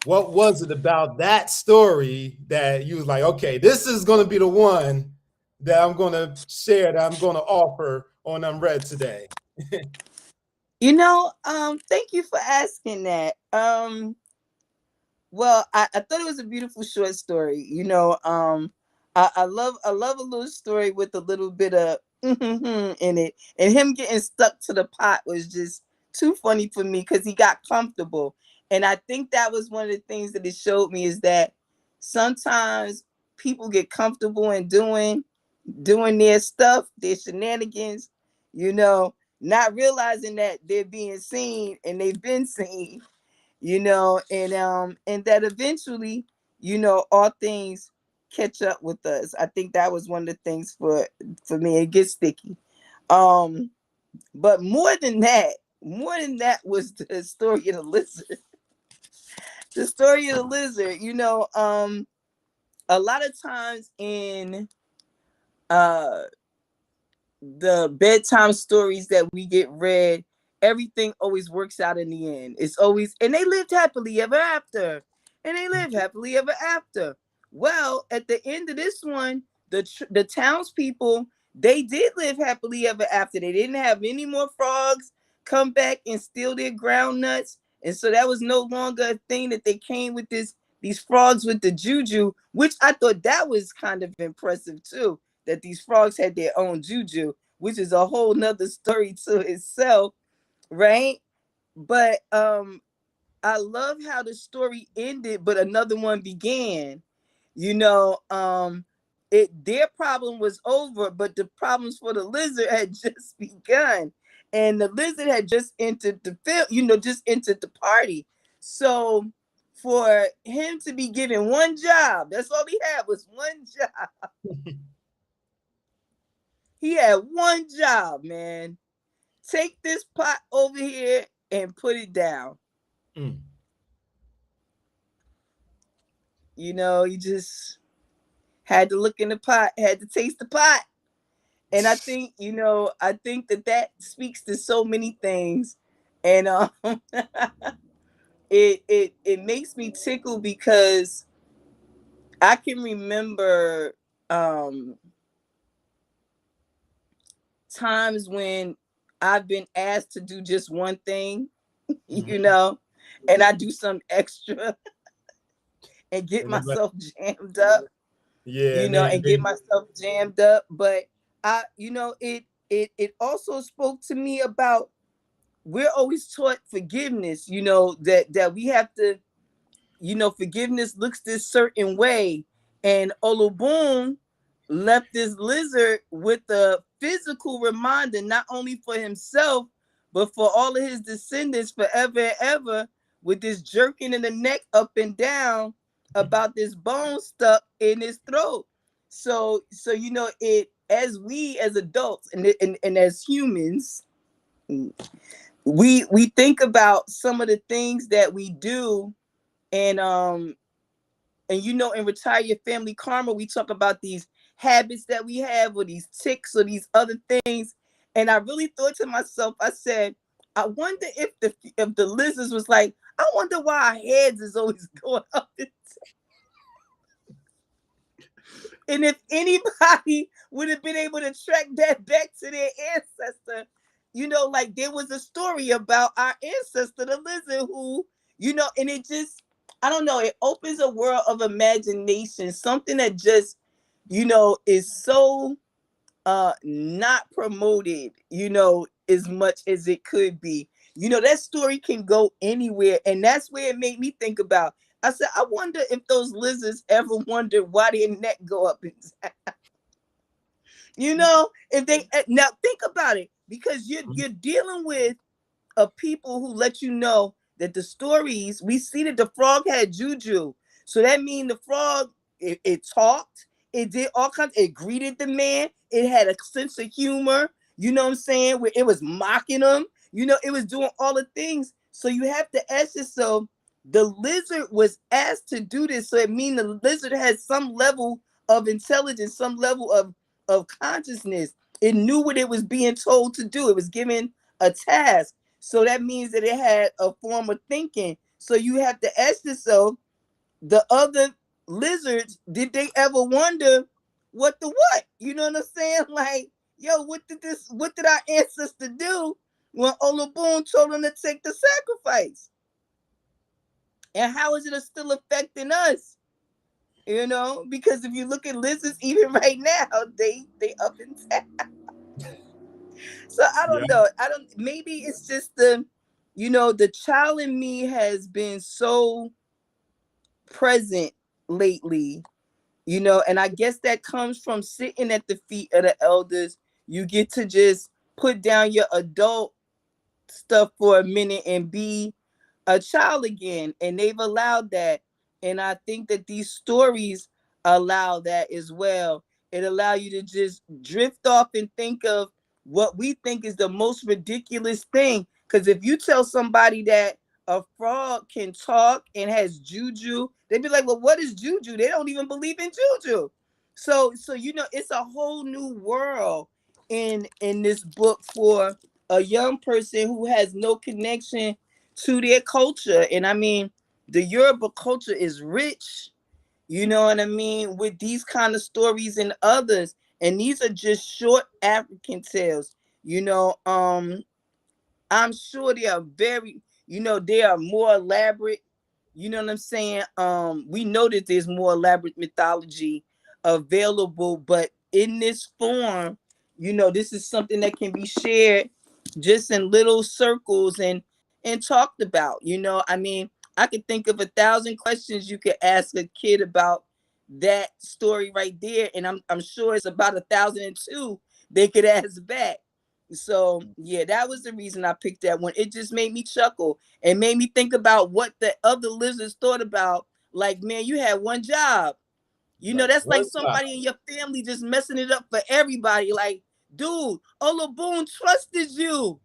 What was it about that story that you was like, okay, this is going to be the one that I'm going to share, that I'm going to offer on UnRead today? thank you for asking that. Well, I thought it was a beautiful short story. I love a little story with a little bit of in it, and him getting stuck to the pot was just too funny for me because he got comfortable, and I think that was one of the things that it showed me is that sometimes people get comfortable in doing their stuff, their shenanigans, not realizing that they're being seen and they've been seen, and that eventually, all things catch up with us. I think that was one of the things for me. It gets sticky. Um, but more than that was the story of the lizard. The story of the lizard, a lot of times in uh the bedtime stories that we get read, everything always works out in the end. It's always, and they lived happily ever after. And they lived happily ever after. Well, at the end of this one, the townspeople, they did live happily ever after. They didn't have any more frogs come back and steal their ground nuts. And so that was no longer a thing that they came with these frogs with the juju, which I thought that was kind of impressive too, that these frogs had their own juju, which is a whole nother story to itself, right? But I love how the story ended, but another one began. You know, their problem was over, but the problems for the lizard had just begun. And the lizard had just entered the film, just entered the party. So for him to be given one job, that's all he had was one job. He had one job, man. Take this pot over here and put it down. Mm. You just had to look in the pot, had to taste the pot. And I think that speaks to so many things. And it makes me tickle because I can remember times when I've been asked to do just one thing, and I do some extra and get And then, myself jammed up, yeah, and then, and get myself jammed up. But it also spoke to me about we're always taught forgiveness, that we have to, forgiveness looks this certain way. And Olobun left this lizard with a physical reminder, not only for himself, but for all of his descendants forever and ever, with this jerking in the neck up and down about this bone stuck in his throat. So it, as we as adults and as humans, we think about some of the things that we do, and in Retire Your Family Karma, we talk about these habits that we have, or these ticks, or these other things. And I really thought to myself, I said, I wonder if the lizards was like, I wonder why our heads is always going up. And if anybody would have been able to track that back to their ancestor, like there was a story about our ancestor, the lizard, who, and it just, I don't know, it opens a world of imagination, something that just, is so not promoted, as much as it could be. That story can go anywhere. And that's where it made me think about. I said, I wonder if those lizards ever wondered why their neck go up and down. If they now think about it, because you're dealing with people who let you know that the stories, we see that the frog had juju. So that means the frog, it talked, it did all kinds, it greeted the man, it had a sense of humor, you know what I'm saying? Where it was mocking him, it was doing all the things. So you have to ask yourself, the lizard was asked to do this. So it means the lizard has some level of intelligence, some level of consciousness. It knew what it was being told to do. It was given a task. So that means that it had a form of thinking. So you have to ask yourself, the other lizards, did they ever wonder what the what? You know what I'm saying? Like, yo, what did our ancestor do when Olaboon told them to take the sacrifice? And how is it still affecting us? Because if you look at lizards, even right now, they up and down. So I Yeah. don't know. Maybe it's just the child in me has been so present lately, and I guess that comes from sitting at the feet of the elders. You get to just put down your adult stuff for a minute and be a child again, and they've allowed that. And I think that these stories allow that as well. It allow you to just drift off and think of what we think is the most ridiculous thing. Because if you tell somebody that a frog can talk and has juju, they'd be like, well, what is juju? They don't even believe in juju. So it's a whole new world in this book for a young person who has no connection to their culture. And I mean, the Yoruba culture is rich, you know what I mean, with these kind of stories and others. And these are just short African tales. I'm sure they are they are more elaborate. You know what I'm saying? We know that there's more elaborate mythology available, but in this form, this is something that can be shared just in little circles and talked about. I mean, I could think of 1,000 questions you could ask a kid about that story right there, and I'm sure it's about 1,002 they could ask back. So yeah, that was the reason I picked that one. It just made me chuckle and made me think about what the other lizards thought about. Like, man, you had one job. Like, That's like what's up? somebody in your family just messing it up for everybody. Like, dude, Olaboon trusted you.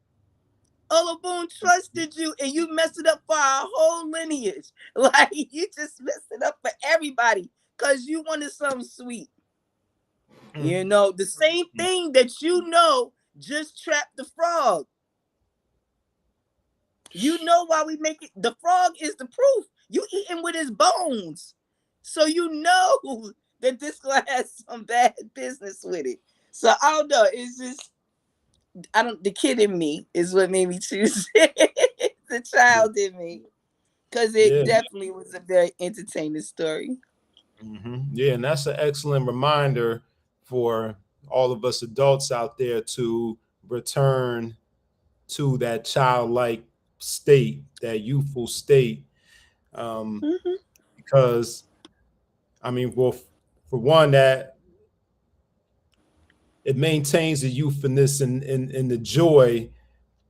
Olaboon trusted you, and you messed it up for our whole lineage. Like, you just messed it up for everybody because you wanted something sweet. The same thing that just trapped the frog. Why we make it. The frog is the proof. You eating with his bones. So that this guy has some bad business with it. So I don't know. It's just, the kid in me is what made me choose it. The child in me. Because it Yeah. definitely was a very entertaining story. Yeah, and that's an excellent reminder for all of us adults out there to return to that childlike state, that youthful state. Um, Mm-hmm. because, I mean, well, for one, that it maintains the youthfulness and the joy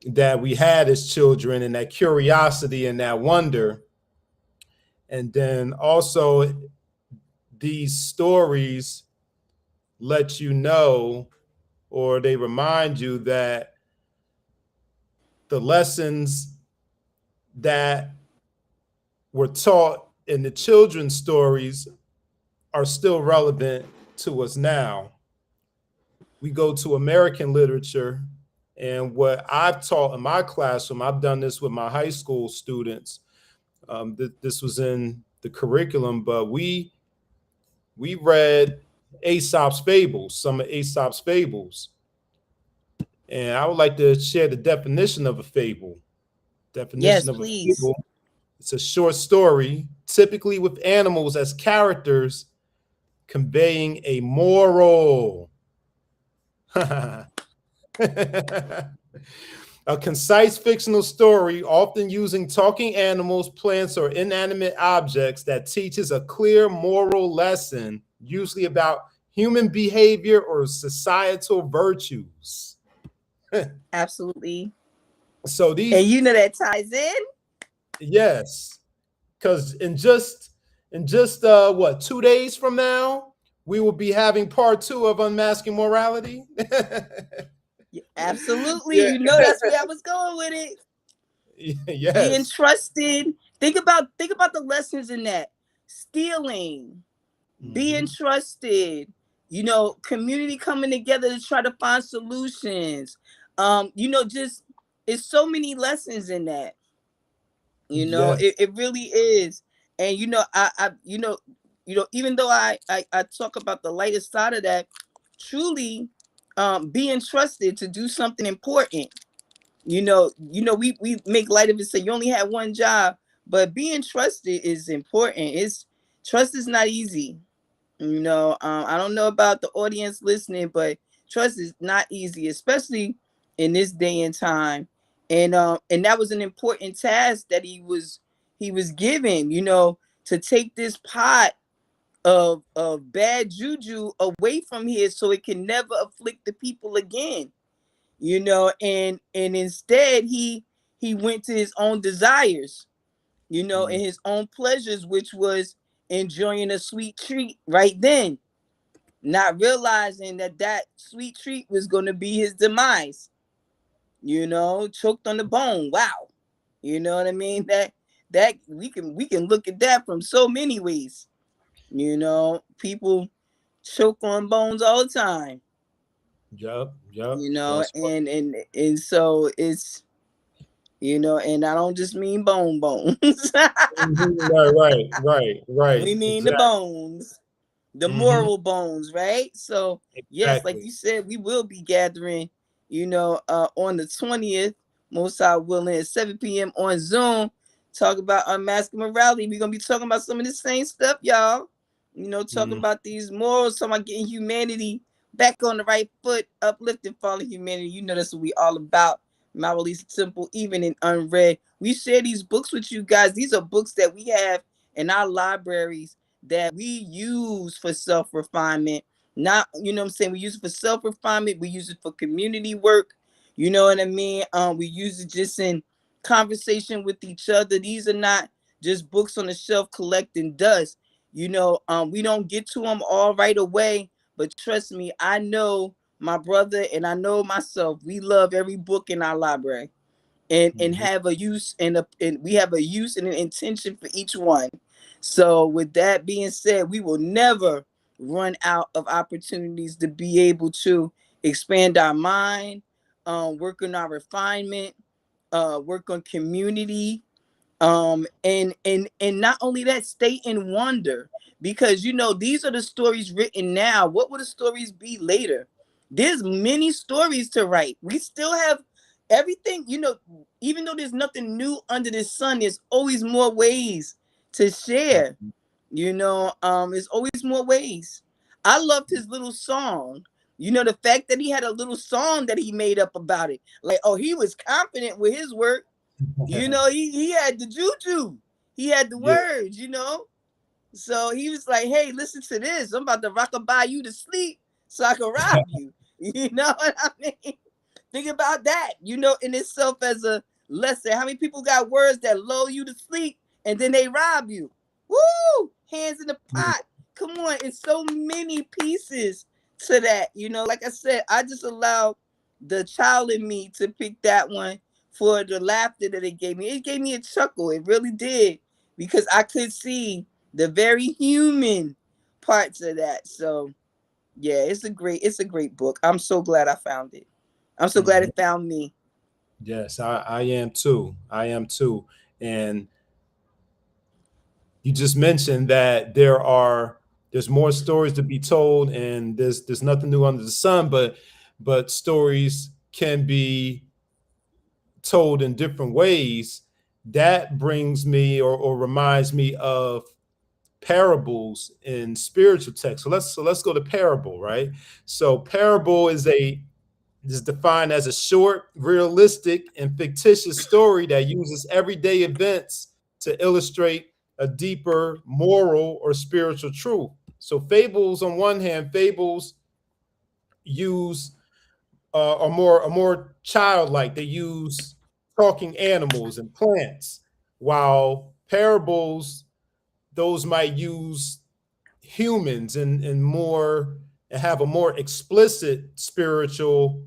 that we had as children, and that curiosity and that wonder. And then also, these stories let you know, or they remind you that the lessons that were taught in the children's stories are still relevant to us now. We go to American literature, and what I've taught in my classroom, I've done this with my high school students. This was in the curriculum, but we read Aesop's fables, some of Aesop's fables. And I would like to share the definition of a fable. Yes, Definition of a please. fable. It's a short story, typically with animals as characters, conveying a moral. A concise fictional story, often using talking animals, plants, or inanimate objects, that teaches a clear moral lesson, usually about human behavior or societal virtues. Absolutely. So And these, you know that ties in? yes, because in just what, 2 days from now, we will be having part 2 of Unmasking Morality. Absolutely. Yeah. You know that's where I was going with it. Being Yes. trusted. Think about the lessons in that. Stealing, being Mhm. trusted, community coming together to try to find solutions. Just it's so many lessons in that. Yes. It really is. And even though I talk about the lighter side of that, truly being trusted to do something important. We make light of it, say you only have one job, but being trusted is important. It's Trust is not easy. I don't know about the audience listening, but trust is not easy, especially in this day and time. And that was an important task that he was given, to take this pot of bad juju away from here so it can never afflict the people again. And instead he went to his own desires, and his own pleasures, which was enjoying a sweet treat right then, not realizing that that sweet treat was going to be his demise. Choked on the bone. Wow. You know what I mean? That we can look at that from so many ways. People choke on bones all the time. Yep. Yep. That's what. And so and I don't just mean bones. Mhm. Right. Right. Right. Right. We mean the Exactly. bones, the Hmm. moral bones, right? So yes, like Exactly. you said, we will be gathering, on the 20th, most I willing, at 7 p.m. on Zoom, talk about unmasking morality. We're gonna be talking about some of the same stuff, y'all. Talking Mm. about these morals, talking about getting humanity back on the right foot, uplifting fallen humanity. That's what we all about. MaWu Lisa Temple, even in unread. We share these books with you guys. These are books that we have in our libraries that we use for self-refinement. Not, what I'm saying, we use it for self-refinement, we use it for community work. You know what I mean? We use it just in conversation with each other. These are not just books on the shelf collecting dust. We don't get to them all right away, but trust me, I know my brother and I know myself. We love every book in our library, and Mhm. have a use and we have a use and an intention for each one. So with that being said, we will never run out of opportunities to be able to expand our mind, work on our refinement, work on community, and not only that, stay in wonder, because these are the stories written now. What will the stories be later? There's many stories to write. We still have everything. Even though there's nothing new under the sun, there's always more ways to share. There's always more ways. I loved his little song. The fact that he had a little song that he made up about it, like, oh, he was confident with his work. He had the juju. He had the Yeah. words. So he was like, hey, listen to this. I'm about to rock-a-bye you to sleep so I can rob you. You know what I mean? Think about that, in itself as a lesson. How many people got words that lull you to sleep and then they rob you? Woo! Hands in the pot. Come on, it's so many pieces to that. Like I said, I just allowed the child in me to pick that one for the laughter that it gave me. It gave me a chuckle. It really did, because I could see the very human parts of that. So yeah, it's a great book. I'm so glad I found it. I'm so glad Mhm. it found me. Yes, I am too. I am too. And you just mentioned that there are there's more stories to be told, and there's nothing new under the sun, but stories can be told in different ways. That brings me or reminds me of parables in spiritual text. So let's go to parable, right? So parable is defined as a short, realistic, and fictitious story that uses everyday events to illustrate a deeper moral or spiritual truth. So fables, on one hand, fables use are more childlike. They use talking animals and plants, while parables, those might use humans and have a more explicit spiritual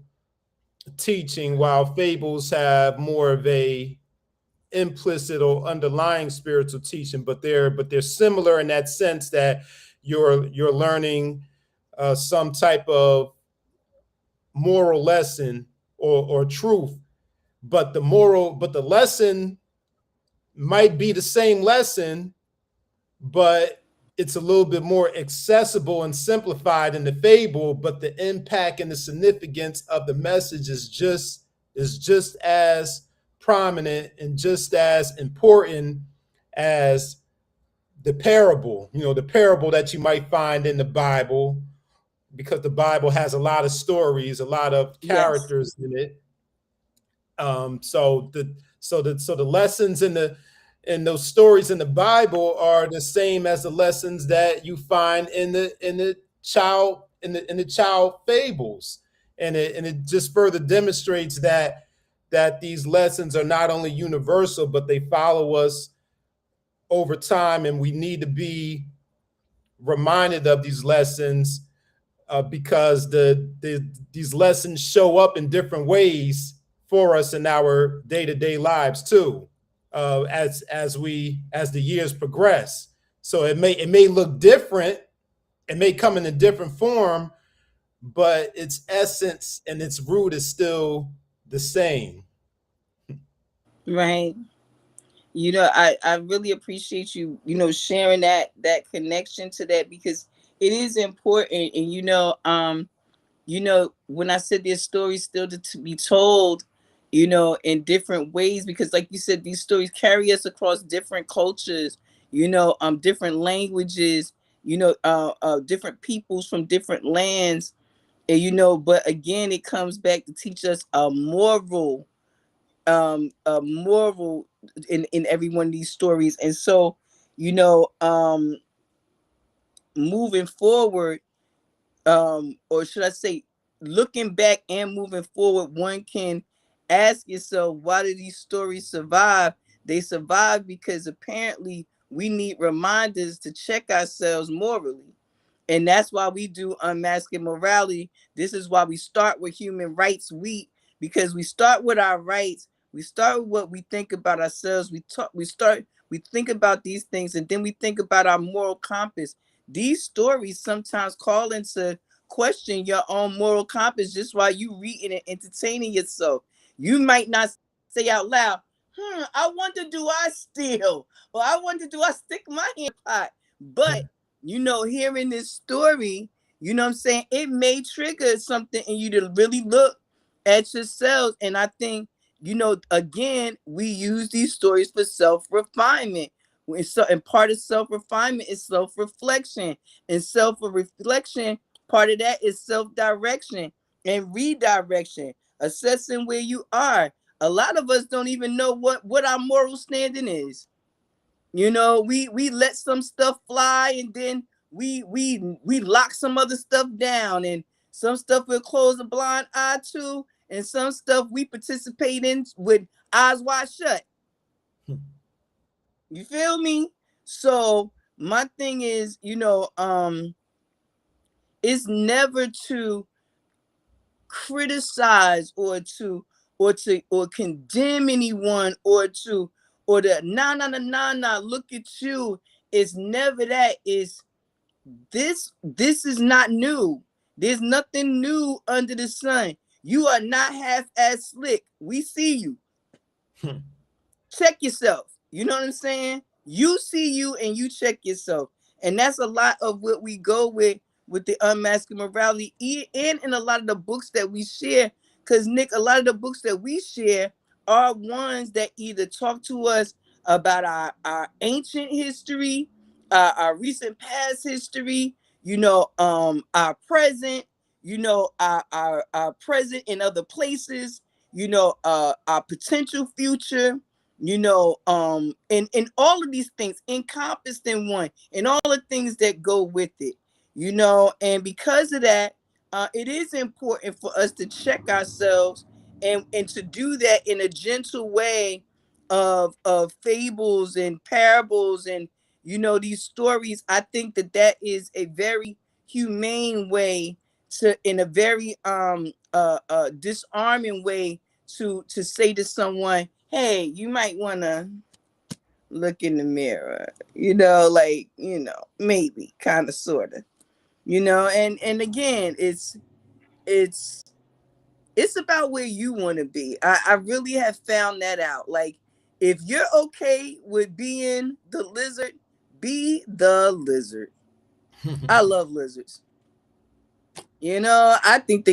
teaching, while fables have more of a implicit or underlying spiritual teaching. But they're similar in that sense that you're learning some type of moral lesson or truth, but the lesson might be the same lesson, but it's a little bit more accessible and simplified in the fable, but the impact and the significance of the message is just as prominent and just as important as the parable, the parable that you might find in the Bible, because the Bible has a lot of stories, a lot of Yes. characters in it. So the lessons in those stories in the Bible are the same as the lessons that you find in the child fables, and it just further demonstrates that these lessons are not only universal, but they follow us over time, and we need to be reminded of these lessons, because these lessons show up in different ways for us in our day-to-day lives too, as the years progress. So it may look different, it may come in a different form, but its essence and its root is still the same. Right. I really appreciate you, sharing that connection to that, because it is important. And when I said there's stories still to be told, in different ways, because like you said, these stories carry us across different cultures, different languages, different peoples from different lands. And but again, it comes back to teach us a moral in every one of these stories. And so, you know um moving forward, or should I say, looking back and moving forward, one can ask yourself, why do these stories survive? They survive because apparently we need reminders to check ourselves morally. And that's why we do Unmasking Morality. This is why we start with Human Rights Week, because we start with our rights. We start with what we think about ourselves. We think about these things, and then we think about our moral compass. These stories sometimes call into question your own moral compass just while you reading and entertaining yourself. You might not say out loud, I wonder, do I steal? Or I wonder, do I stick my hand in the pot? But hearing this story, what I'm saying, it may trigger something in you to really look at yourselves. And I think, again, we use these stories for self-refinement. And part of self-refinement is self-reflection. And self-reflection, part of that is self-direction and redirection, assessing where you are. A lot of us don't even know what our moral standing is. We let some stuff fly, and then we lock some other stuff down, and some stuff we'll close a blind eye to, and some stuff we participate in with eyes wide shut. You feel me? So my thing is, it's never to criticize or condemn anyone, or to nah, look at you. It's never that. Is this is not new. There's nothing new under the sun. You are not half as slick. We see you. Check yourself. You know what I'm saying? You see you and you check yourself. And that's a lot of what we go with the unmasking morality, and in a lot of the books that we share. Because Nick, a lot of the books that we share are ones that either talk to us about our ancient history, our recent past history, our present, our present in other places, our potential future, and all of these things encompassed in one, and all the things that go with it, and because of that, it is important for us to check ourselves, and to do that in a gentle way of fables and parables, and these stories. I think that that is a very humane way, to in a very disarming way, to say to someone, hey, you might want to look in the mirror, like, maybe, kind of, sort of, and again, it's it's about where you want to be. I really have found that out. Like, if you're okay with being the lizard, be the lizard. I love lizards. I think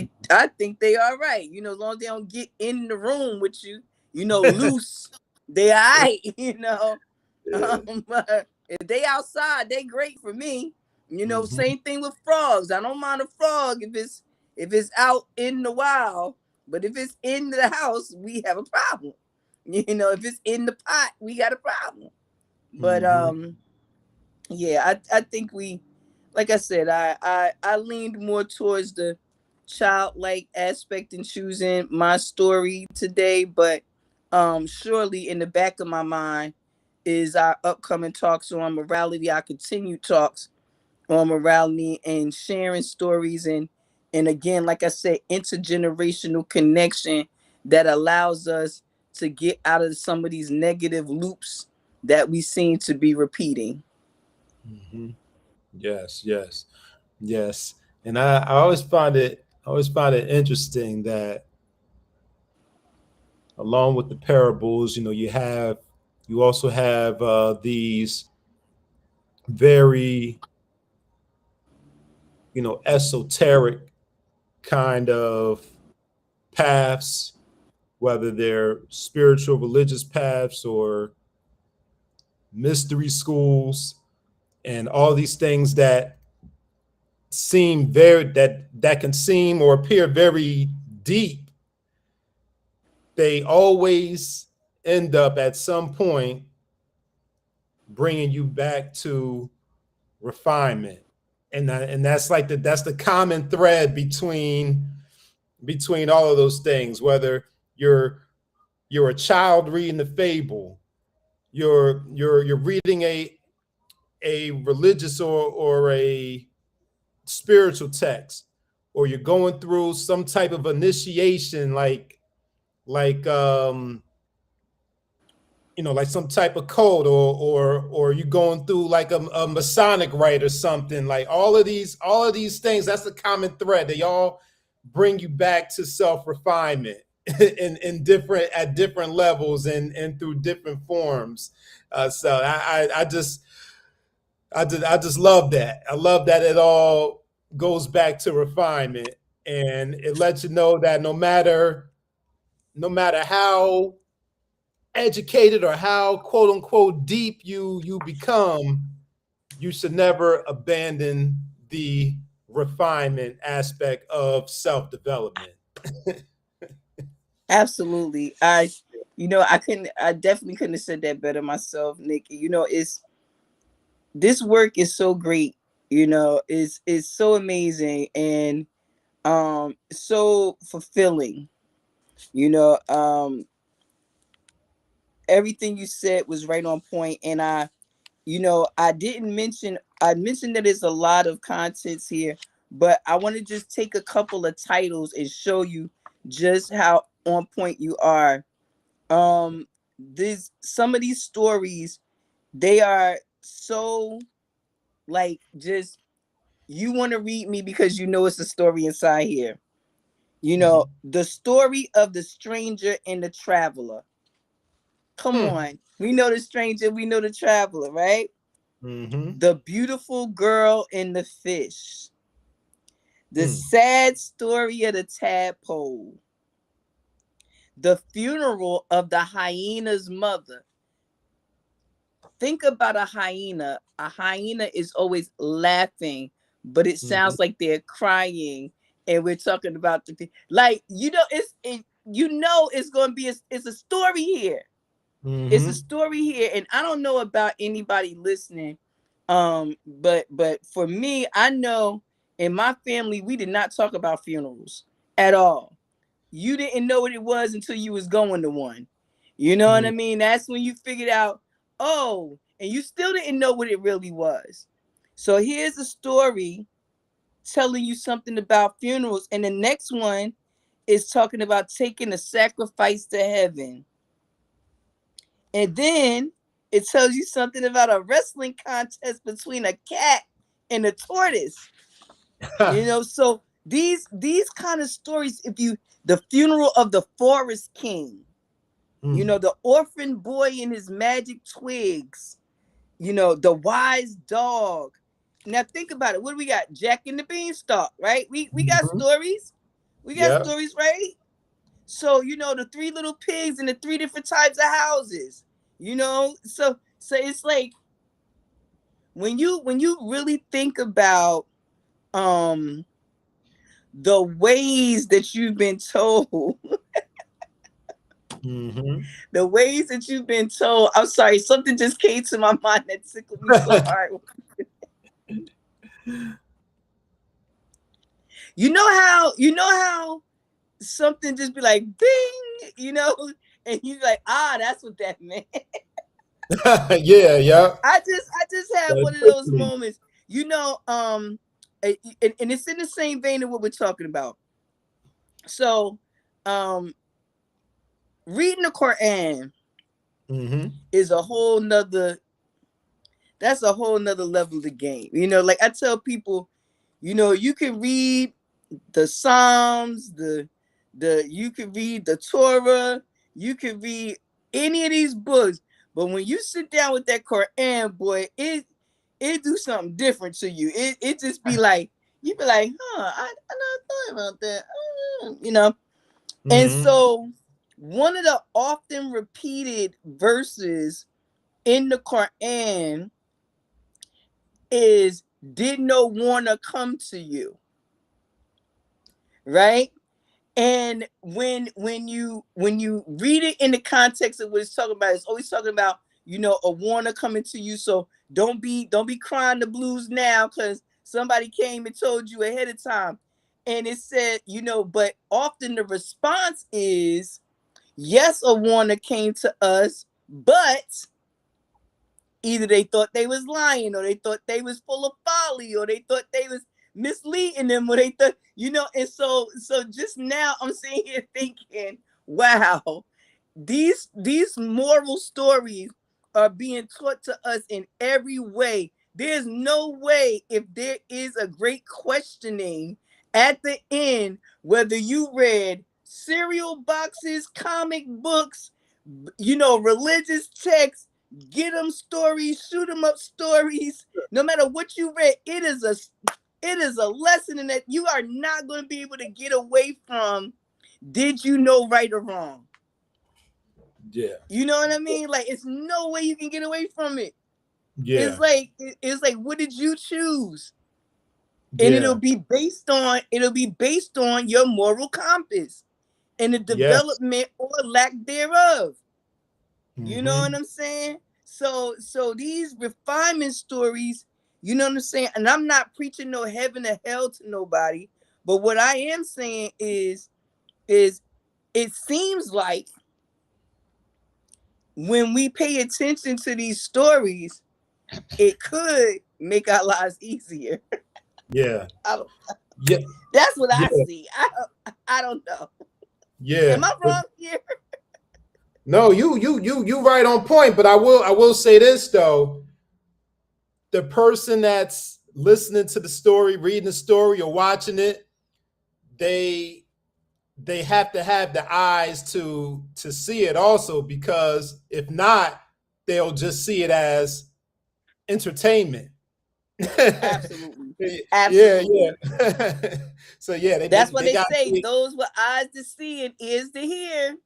they are right. As long as they don't get in the room with you, loose, they all right. If they outside, they great for me. Same thing with frogs. I don't mind a frog if it's out in the wild, but if it's in the house, we have a problem. If it's in the pot, we got a problem. But yeah, I think we, like I said, I leaned more towards the childlike aspect in choosing my story today, but surely in the back of my mind is our upcoming talks on morality, our continued talks on morality, and sharing stories, and again, like I said, intergenerational connection that allows us to get out of some of these negative loops that we seem to be repeating. Yes, yes, yes. And I always find it interesting that along with the parables, you also have these very esoteric kind of paths, whether they're spiritual religious paths or mystery schools, and all these things that seem that can seem or appear very deep. They always end up at some point bringing you back to refinement, and that's the common thread between all of those things. Whether you're a child reading the fable, you're reading a religious or a spiritual text, or you're going through some type of initiation, like like some type of code, or you going through like a Masonic rite or something. Like all of these things, that's the common thread. They all bring you back to self refinement in different at different levels and through different forms. So I just love that. I love that it all goes back to refinement, and it lets you know that no matter how educated or how quote unquote deep you become, you should never abandon the refinement aspect of self development. Absolutely. I definitely couldn't have said that better myself, Nick. It's this work is so great. It's so amazing, and so fulfilling. You know, um Everything you said was right on point, and I mentioned that there's a lot of contents here, but I want to just take a couple of titles and show you just how on point you are. This Some of these stories, they are so, like, just, you want to read me because it's a story inside here. The story of the stranger and the traveler. Come Hmm. on. We know the stranger, we know the traveler, right? Mm-hmm. The Beautiful Girl and the Fish, The Mm. Sad Story of the Tadpole, The Funeral of the Hyena's Mother. Think about a hyena. A hyena is always laughing, but it Mm-hmm. sounds like they're crying. And we're talking about like, it's going to be it's a story here. It's a Mm-hmm. story here, and I don't know about anybody listening, but for me, I know in my family we did not talk about funerals at all. You didn't know what it was until you was going to one. You know what I mean? That's when you figured out, oh, and you still didn't know what it really was. So here's a story telling you something about funerals, and the next one is talking about taking a sacrifice to heaven. And then it tells you something about a wrestling contest between a cat and a tortoise. So these kind of stories, the funeral of the forest king, the orphan boy and his magic twigs, the wise dog. Now think about it. What do we got? Jack and the Beanstalk, right? We got Mm-hmm. stories. We got Yeah. stories, right? So the three little pigs and the three different types of houses. So it's like when you really think about the ways that you've been told, Mm-hmm. the ways that you've been told. I'm sorry, something just came to my mind that tickled me so hard. You know how something just be like bing, and you like, that's what that meant. Yeah. Yeah. I just had one of those moments, and it's in the same vein of what we're talking about. So, reading the Quran Mm-hmm. is that's a whole nother level of the game. Like I tell people, you can read the Psalms, you can read the Torah, you can read any of these books, but when you sit down with that Quran, boy, it do something different to you. It just be like, you be like, I never thought about that. And Mm-hmm. so one of the often repeated verses in the Quran is, did no warner come to you? Right? And when you read it in the context of what it's talking about, it's always talking about, a warner coming to you. So don't be crying the blues now because somebody came and told you ahead of time. And it said, but often the response is, yes, a warner came to us, but either they thought they was lying, or they thought they was full of folly, or they thought they was misleading them, or they thought, and so just now I'm sitting here thinking, wow, these moral stories are being taught to us in every way. There's no way, if there is a great questioning at the end, whether you read cereal boxes, comic books, religious texts, get them stories, shoot them up stories. No matter what you read, it is a lesson in that you are not going to be able to get away from. Did you know right or wrong? Yeah. You know what I mean? Like, it's no way you can get away from it. Yeah. It's like what did you choose? And Yeah. it'll be based on your moral compass and the Yes. development or lack thereof. You know Mm-hmm. what I'm saying? So these refinement stories, you know what I'm saying? And I'm not preaching no heaven or hell to nobody, but what I am saying is it seems like when we pay attention to these stories, it could make our lives easier. Yeah. I don't, Yeah. that's what I Yeah. see. I don't know. Yeah. Am I But wrong here? no, you right on point. But I will say this though. The person that's listening to the story, reading the story, or watching it, they they have to have the eyes to see it also, because if not, they'll just see it as entertainment. Absolutely. Yeah, Absolutely. yeah. So yeah, That's what they they got say. Those with eyes to see and ears to hear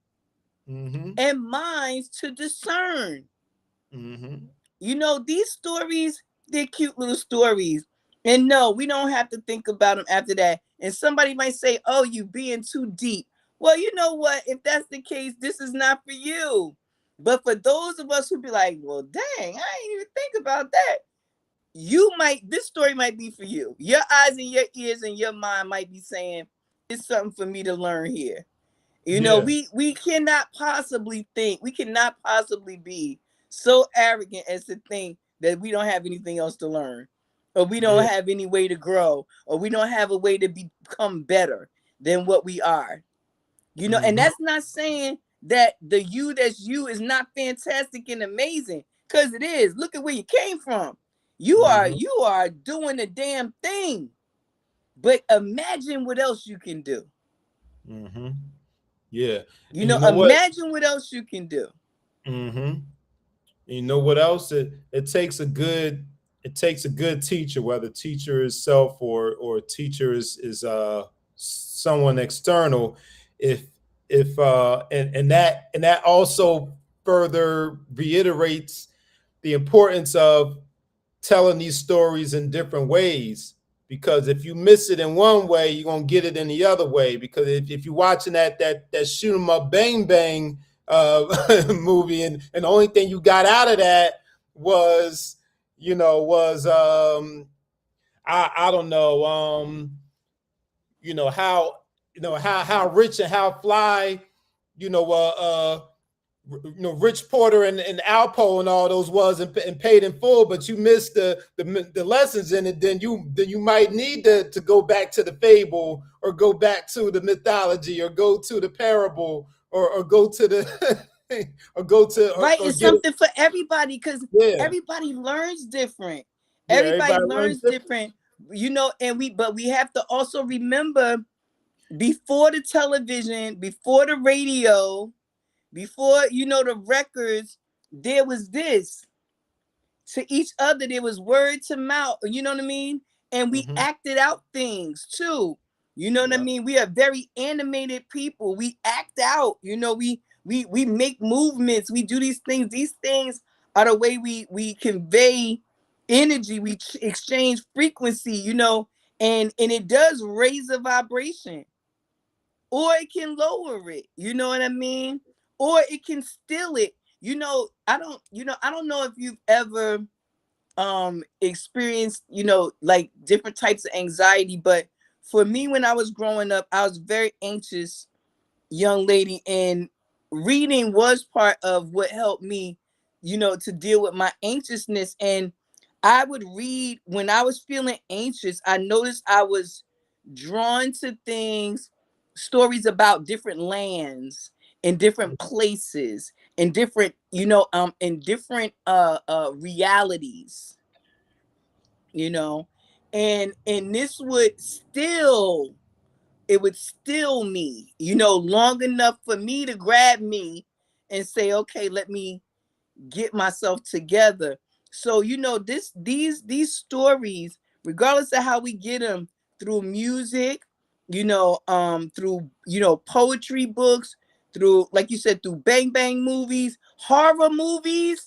and minds to discern. You know, these stories, they're cute little stories. And no, we don't have to think about them after that. And somebody might say, oh, you being too deep. Well, you know what? If that's the case, this is not for you. But for those of us who be like, well, dang, I didn't even think about that. This story might be for you. Your eyes and your ears and your mind might be saying, it's something for me to learn here. You know, we cannot possibly be so arrogant as to think that we don't have anything else to learn, or we don't have any way to grow, or we don't have a way to become better than what we are. You know, and that's not saying that the you that's you is not fantastic and amazing, because it is. Look at where you came from. You are doing the damn thing. But imagine what else you can do. Yeah. You And know, you know what? imagine what else you can do. You know what else? It takes a good teacher, whether teacher is self or teacher is someone external. And that also further reiterates the importance of telling these stories in different ways, because if you miss it in one way, you're gonna get it in the other way. Because if you're watching that shoot 'em up bang bang movie, and the only thing you got out of that was I don't know, how rich and how fly, you know Rich Porter and Alpo and all those was, and paid in full, but you missed the lessons in it. Then you might need to go back to the fable, or go back to the mythology, or go to the parable, or go to the or go to Right, or it's get something for everybody, because everybody learns different. Everybody learns different. You know, and we have to also remember, before the television, before the radio, before the records, there was this. To each other, there was word to mouth. You know what I mean? And we acted out things too. You know what I mean? We are very animated people. We act out. You know, we make movements. We do these things. These things are the way we convey energy. We exchange frequency. You know, and it does raise a vibration, or it can lower it. You know what I mean? Or it can still it. I don't know if you've ever experienced, like different types of anxiety, but for me, when I was growing up, I was very anxious young lady, and reading was part of what helped me, to deal with my anxiousness. And I would read when I was feeling anxious. I noticed I was drawn to things, stories about different lands and different places and different, and different realities, and this would still it would still me, long enough for me to grab me and say, okay, let me get myself together. So, these stories, regardless of how we get them, through music, through, poetry books, through, like you said, through bang bang movies, horror movies.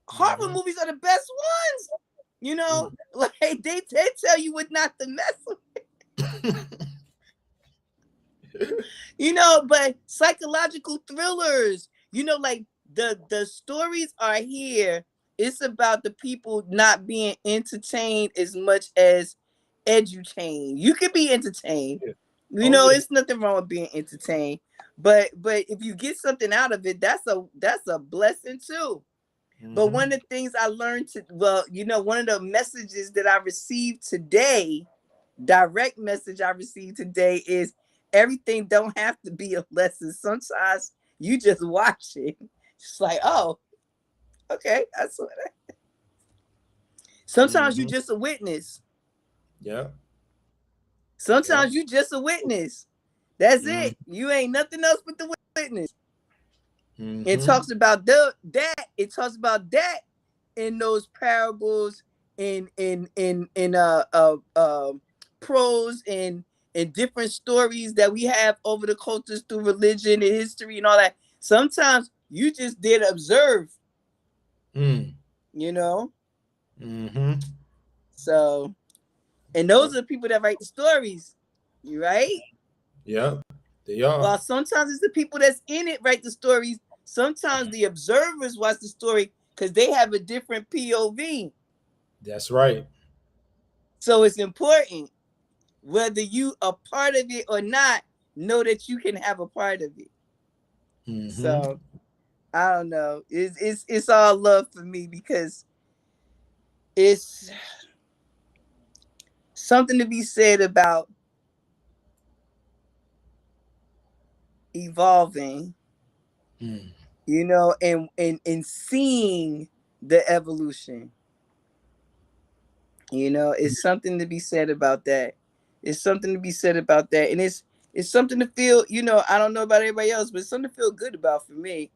Horror movies are the best ones. Like they tell you what not to mess with. But psychological thrillers, like the stories are here. It's about the people not being entertained as much as edutained. You can be entertained. It's nothing wrong with being entertained. But if you get something out of it, that's a blessing too. But one of the things I learned one of the messages that I received today, direct message I received today, is everything don't have to be a lesson. Sometimes you just watch it. It's like, oh, okay, that's what sometimes you just a witness. Yeah. Sometimes you just a witness. That's it. You ain't nothing else but the witness. It talks about that. It talks about that in those parables, in prose and different stories that we have over the cultures through religion and history and all that. Sometimes you just did observe, you know. Mm-hmm. So, and those are the people that write the stories, right? Yeah, they are. While sometimes it's the people that's in it write the stories. Sometimes the observers watch the story because they have a different POV. That's right. So it's important, whether you are part of it or not, know that you can have a part of it. Mm-hmm. So I don't know. It's all love for me because it's something to be said about evolving, Mm. you know, and seeing the evolution. You know, it's something to be said about that. It's something to be said about that. And it's something to feel, you know, I don't know about everybody else, but it's something to feel good about for me.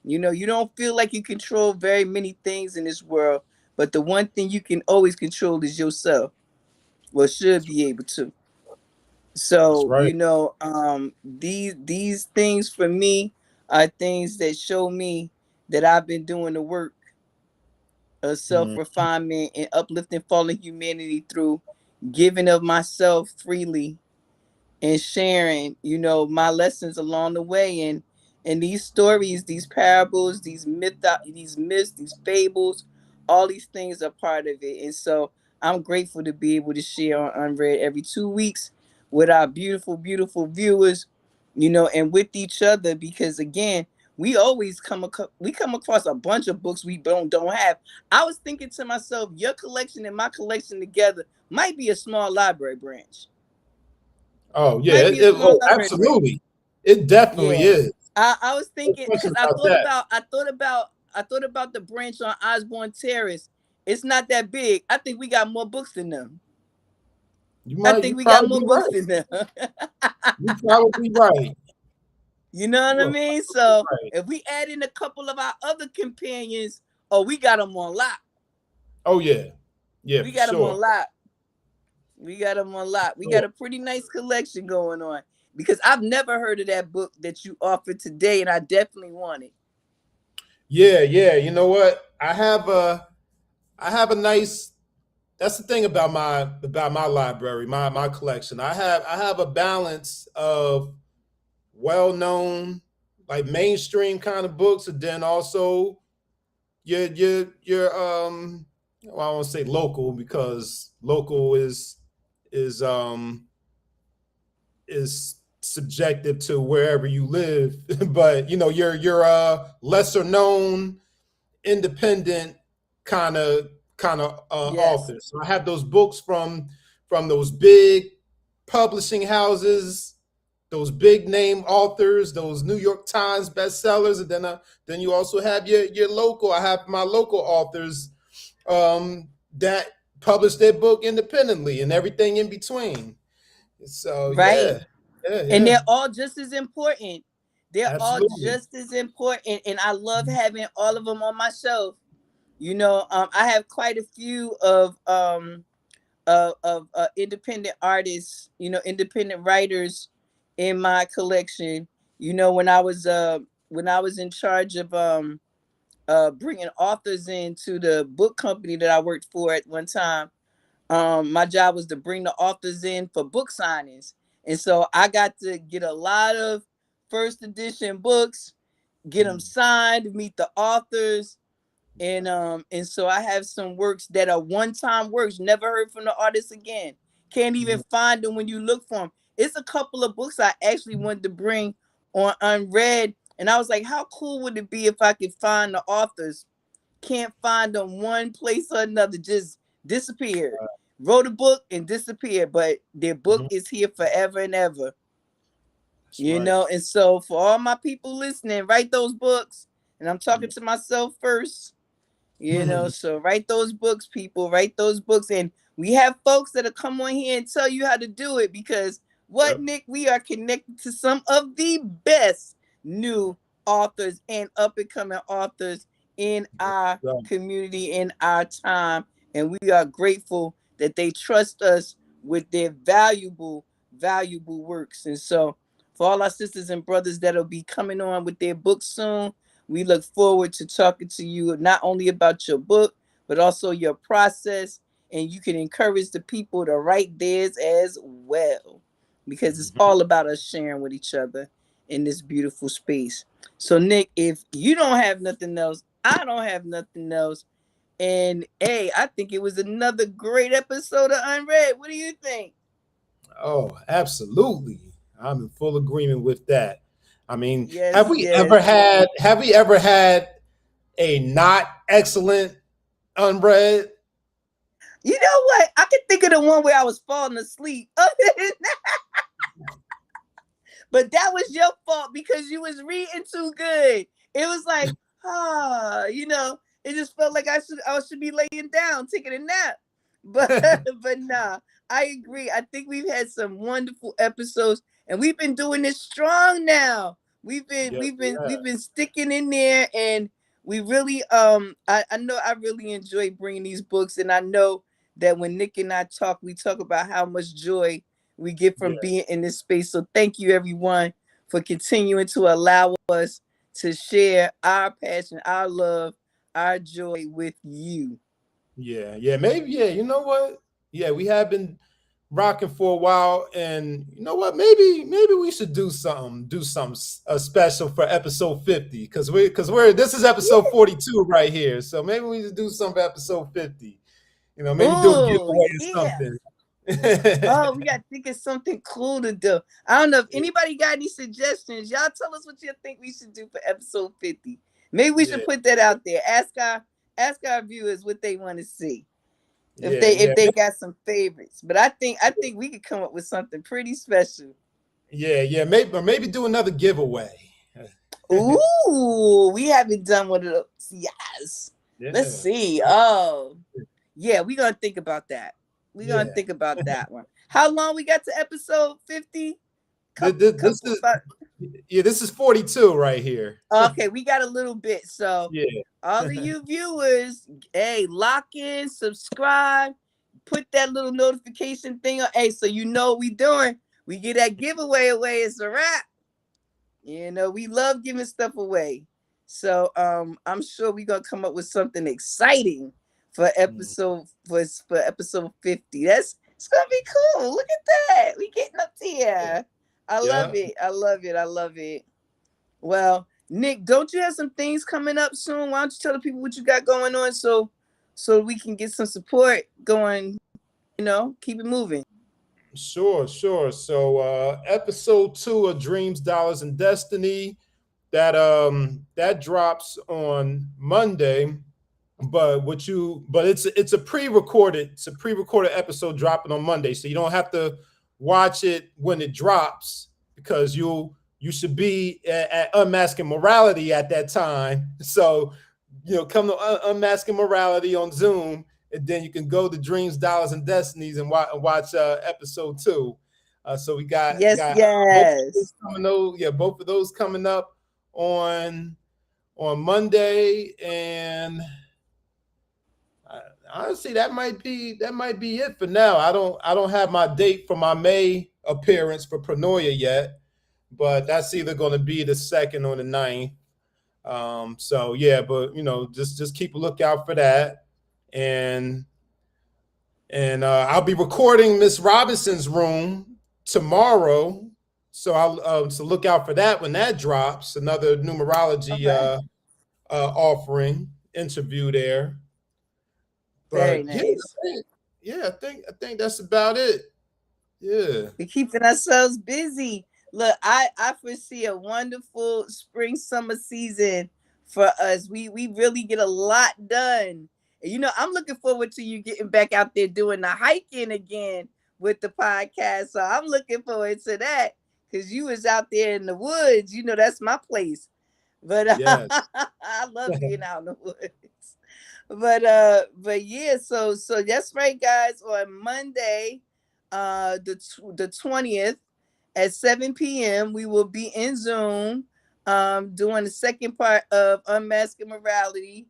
You know, you don't feel like you control very many things in this world, but the one thing you can always control is yourself. Well, should be able to. That's So, right. you know, these things for me are things that show me that I've been doing the work of Mm. self-refinement and uplifting fallen humanity through giving of myself freely and sharing, you know, my lessons along the way. And these stories, these parables, these myths, these fables, all these things are part of it. And so I'm grateful to be able to share on Unread every 2 weeks with our beautiful, beautiful viewers, you know, and with each other, because again, we always we come across a bunch of books we don't have. I was thinking to myself, your collection and my collection together might be a small library branch. Oh yeah, Might be a small oh, library branch. absolutely. It definitely Yeah. is. I was No thinking question because about that. I thought about the branch on Osborne Terrace. It's not that big. I think we got more books than them. I You think we got probably more books right. than them. You probably right. You know what You I are mean? probably So right. if we add in a couple of our other companions, oh, we got them on lock. Oh yeah, yeah, We for got them sure. on lock. We got them on lock. We got Sure. a pretty nice collection going on because I've never heard of that book that you offered today, and I definitely want it. Yeah, yeah. You know what? I have a nice. That's the thing about my library, my collection. I have a balance of well known, like mainstream kind of books, and then also your well, I won't say local because local is um is subjective to wherever you live, but you know your lesser known independent kind of Yes. authors. So I have those books from those big publishing houses, those big name authors, those New York Times bestsellers, and then you also have your local. I have my local authors that publish their book independently and everything in between. So Right. yeah, yeah, And yeah, they're all just as important. They're all absolutely. just as important. And I love having all of them on my shelf. You know, I have quite a few of independent artists, you know, independent writers in my collection. You know, when I was in charge of bringing authors into the book company that I worked for at one time, my job was to bring the authors in for book signings. And so I got to get a lot of first edition books, get them signed, meet the authors, and so I have some works that are one-time works, never heard from the artist again. Can't even find them when you look for them. It's a couple of books I actually wanted to bring on Unread, and I was like, how cool would it be if I could find the authors? Can't find them one place or another, just disappeared. Wrote a book and disappeared, but their book Mhm. is here forever and ever. That's You right. know, and so for all my people listening, write those books. And I'm talking Mhm. to myself first, you know, so write those books, people, write those books. And we have folks that'll come on here and tell you how to do it because what, Yep. Nick? We are connected to some of the best new authors and up and coming authors in our Yeah. community, in our time. And we are grateful that they trust us with their valuable works. And so, for all our sisters and brothers that'll be coming on with their books soon, we look forward to talking to you not only about your book, but also your process. And you can encourage the people to write theirs as well, because it's Mhm. all about us sharing with each other in this beautiful space. So, Nick, if you don't have nothing else, I don't have nothing else. And hey, I think it was another great episode of UnRead. What do you think? Oh, absolutely. I'm in full agreement with that. I mean, Yes, yes. have we ever had a not excellent unread? You know what? I can think of the one where I was falling asleep. But that was your fault because you was reading too good. It was like, it just felt like I should be laying down, taking a nap. But but nah, I agree. I think we've had some wonderful episodes, and we've been doing this strong now. We've been Yes, we've been yeah. we've been sticking in there, and we really I know I really enjoy bringing these books, and I know that when Nick and I talk, we talk about how much joy we get from Yeah. being in this space. So thank you everyone for continuing to allow us to share our passion, our love, our joy with you. Yeah, yeah, maybe, yeah. You know what? Yeah, we have been rocking for a while, and you know what? Maybe we should do something special for episode 50 because we're this is episode 42 right here. So maybe we should do something for episode 50. You know, maybe do a Oh giveaway or yeah. something. Oh, we got to think of something cool to do. I don't know if anybody got any suggestions. Y'all tell us what you think we should do for episode 50. Maybe we Yeah, should put that out there. Ask our viewers what they want to see. If yeah, they yeah, if they got some favorites. But I think we could come up with something pretty special. yeah, yeah. Maybe do another giveaway. Ooh, we haven't done one of those. Yes. Let's Yeah, see. Oh, yeah, we're gonna think about that. We're gonna yeah. think about that one. How long we got to episode 50? This Couple is about yeah. This is 42 right here. okay, we got a little bit. So Yeah. all of you viewers, hey, lock in, subscribe, put that little notification thing on. Hey, so you know what we doing. We get that giveaway away. It's a wrap. We love giving stuff away. So I'm sure we're gonna come up with something exciting for Mm. episode 50. It's gonna be cool. Look at that. We getting up here. I love Yeah. it. I love it. I love it. Well, Nick, don't you have some things coming up soon? Why don't you tell the people what you got going on so we can get some support going, keep it moving. Sure, sure. So episode 2 of Dreams, Dollars, and Destiny, that drops on Monday. But it's a pre-recorded episode dropping on Monday. So you don't have to watch it when it drops because you should be at Unmasking Morality at that time. So come to Unmasking Morality on Zoom, and then you can go to Dreams, Dollars, and Destinies and watch episode 2. So we Yes, got both of those yes. both of those coming up on Monday, and honestly, that might be it for now. I don't have my date for my May appearance for Pranoia yet, but that's either going to be the 2nd or the 9th. So yeah, but just keep a lookout for that, and I'll be recording Miss Robinson's room tomorrow, so so look out for that when that drops. Another numerology Okay. offering interview there, Very but nice. I think that's about it. Yeah, We're keeping ourselves busy. Look, I foresee a wonderful spring summer season for us. We really get a lot done. And I'm looking forward to you getting back out there doing the hiking again with the podcast. So I'm looking forward to that because you was out there in the woods. That's my place. But yes. I love being out in the woods. But yeah, so that's right, guys. On Monday, the 20th at 7 p.m. we will be in Zoom doing the second part of Unmasking Morality,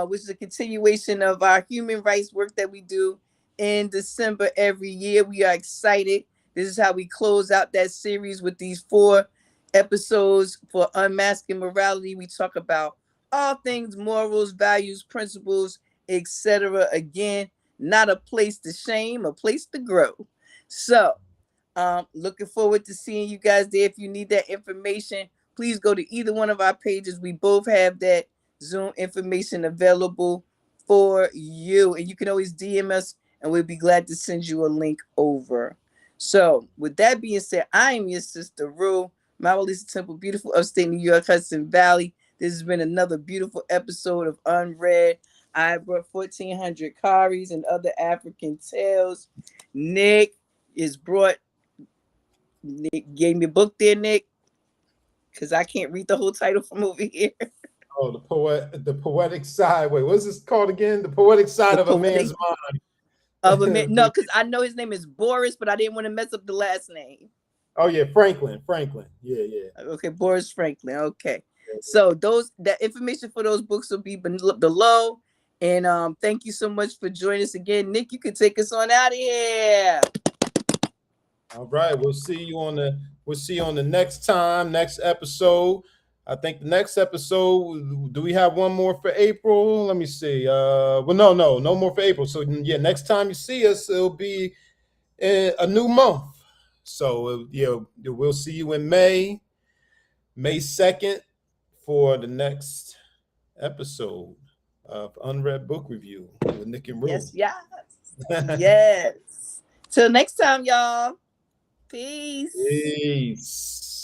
which is a continuation of our human rights work that we do in December every year. We are excited. This is how we close out that series with these 4 episodes for Unmasking Morality. We talk about all things morals, values, principles, etc. Again, not a place to shame, a place to grow. So, looking forward to seeing you guys there. If you need that information, please go to either one of our pages. We both have that Zoom information available for you. And you can always DM us and we'll be glad to send you a link over. So, with that being said, I am your sister Roo, Mawulisatemple, beautiful upstate New York, Hudson Valley. This has been another beautiful episode of UnRead. I brought 1400 Cowries and other African tales. Nick is brought Nick gave me a book there, Nick, because I can't read the whole title from over here. Oh, the poetic side. Wait, what's this called again? The poetic side The of a poetic man's mind. of a man. No, because I know his name is Boris, but I didn't want to mess up the last name. Oh yeah, Franklin. Yeah. Okay, Boris Franklin. Okay, so that information for those books will be below. And thank you so much for joining us again, Nick. You can take us on out of here. All right, we'll see you on the next episode. I think the next episode, do we have one more for April? Let me see. Well, no more for April. So yeah, next time you see us, it'll be a new month. So yeah, we'll see you in May 2nd for the next episode of UnRead Book Review with Nick and Roo. Yes. Till next time, y'all. Peace. Peace.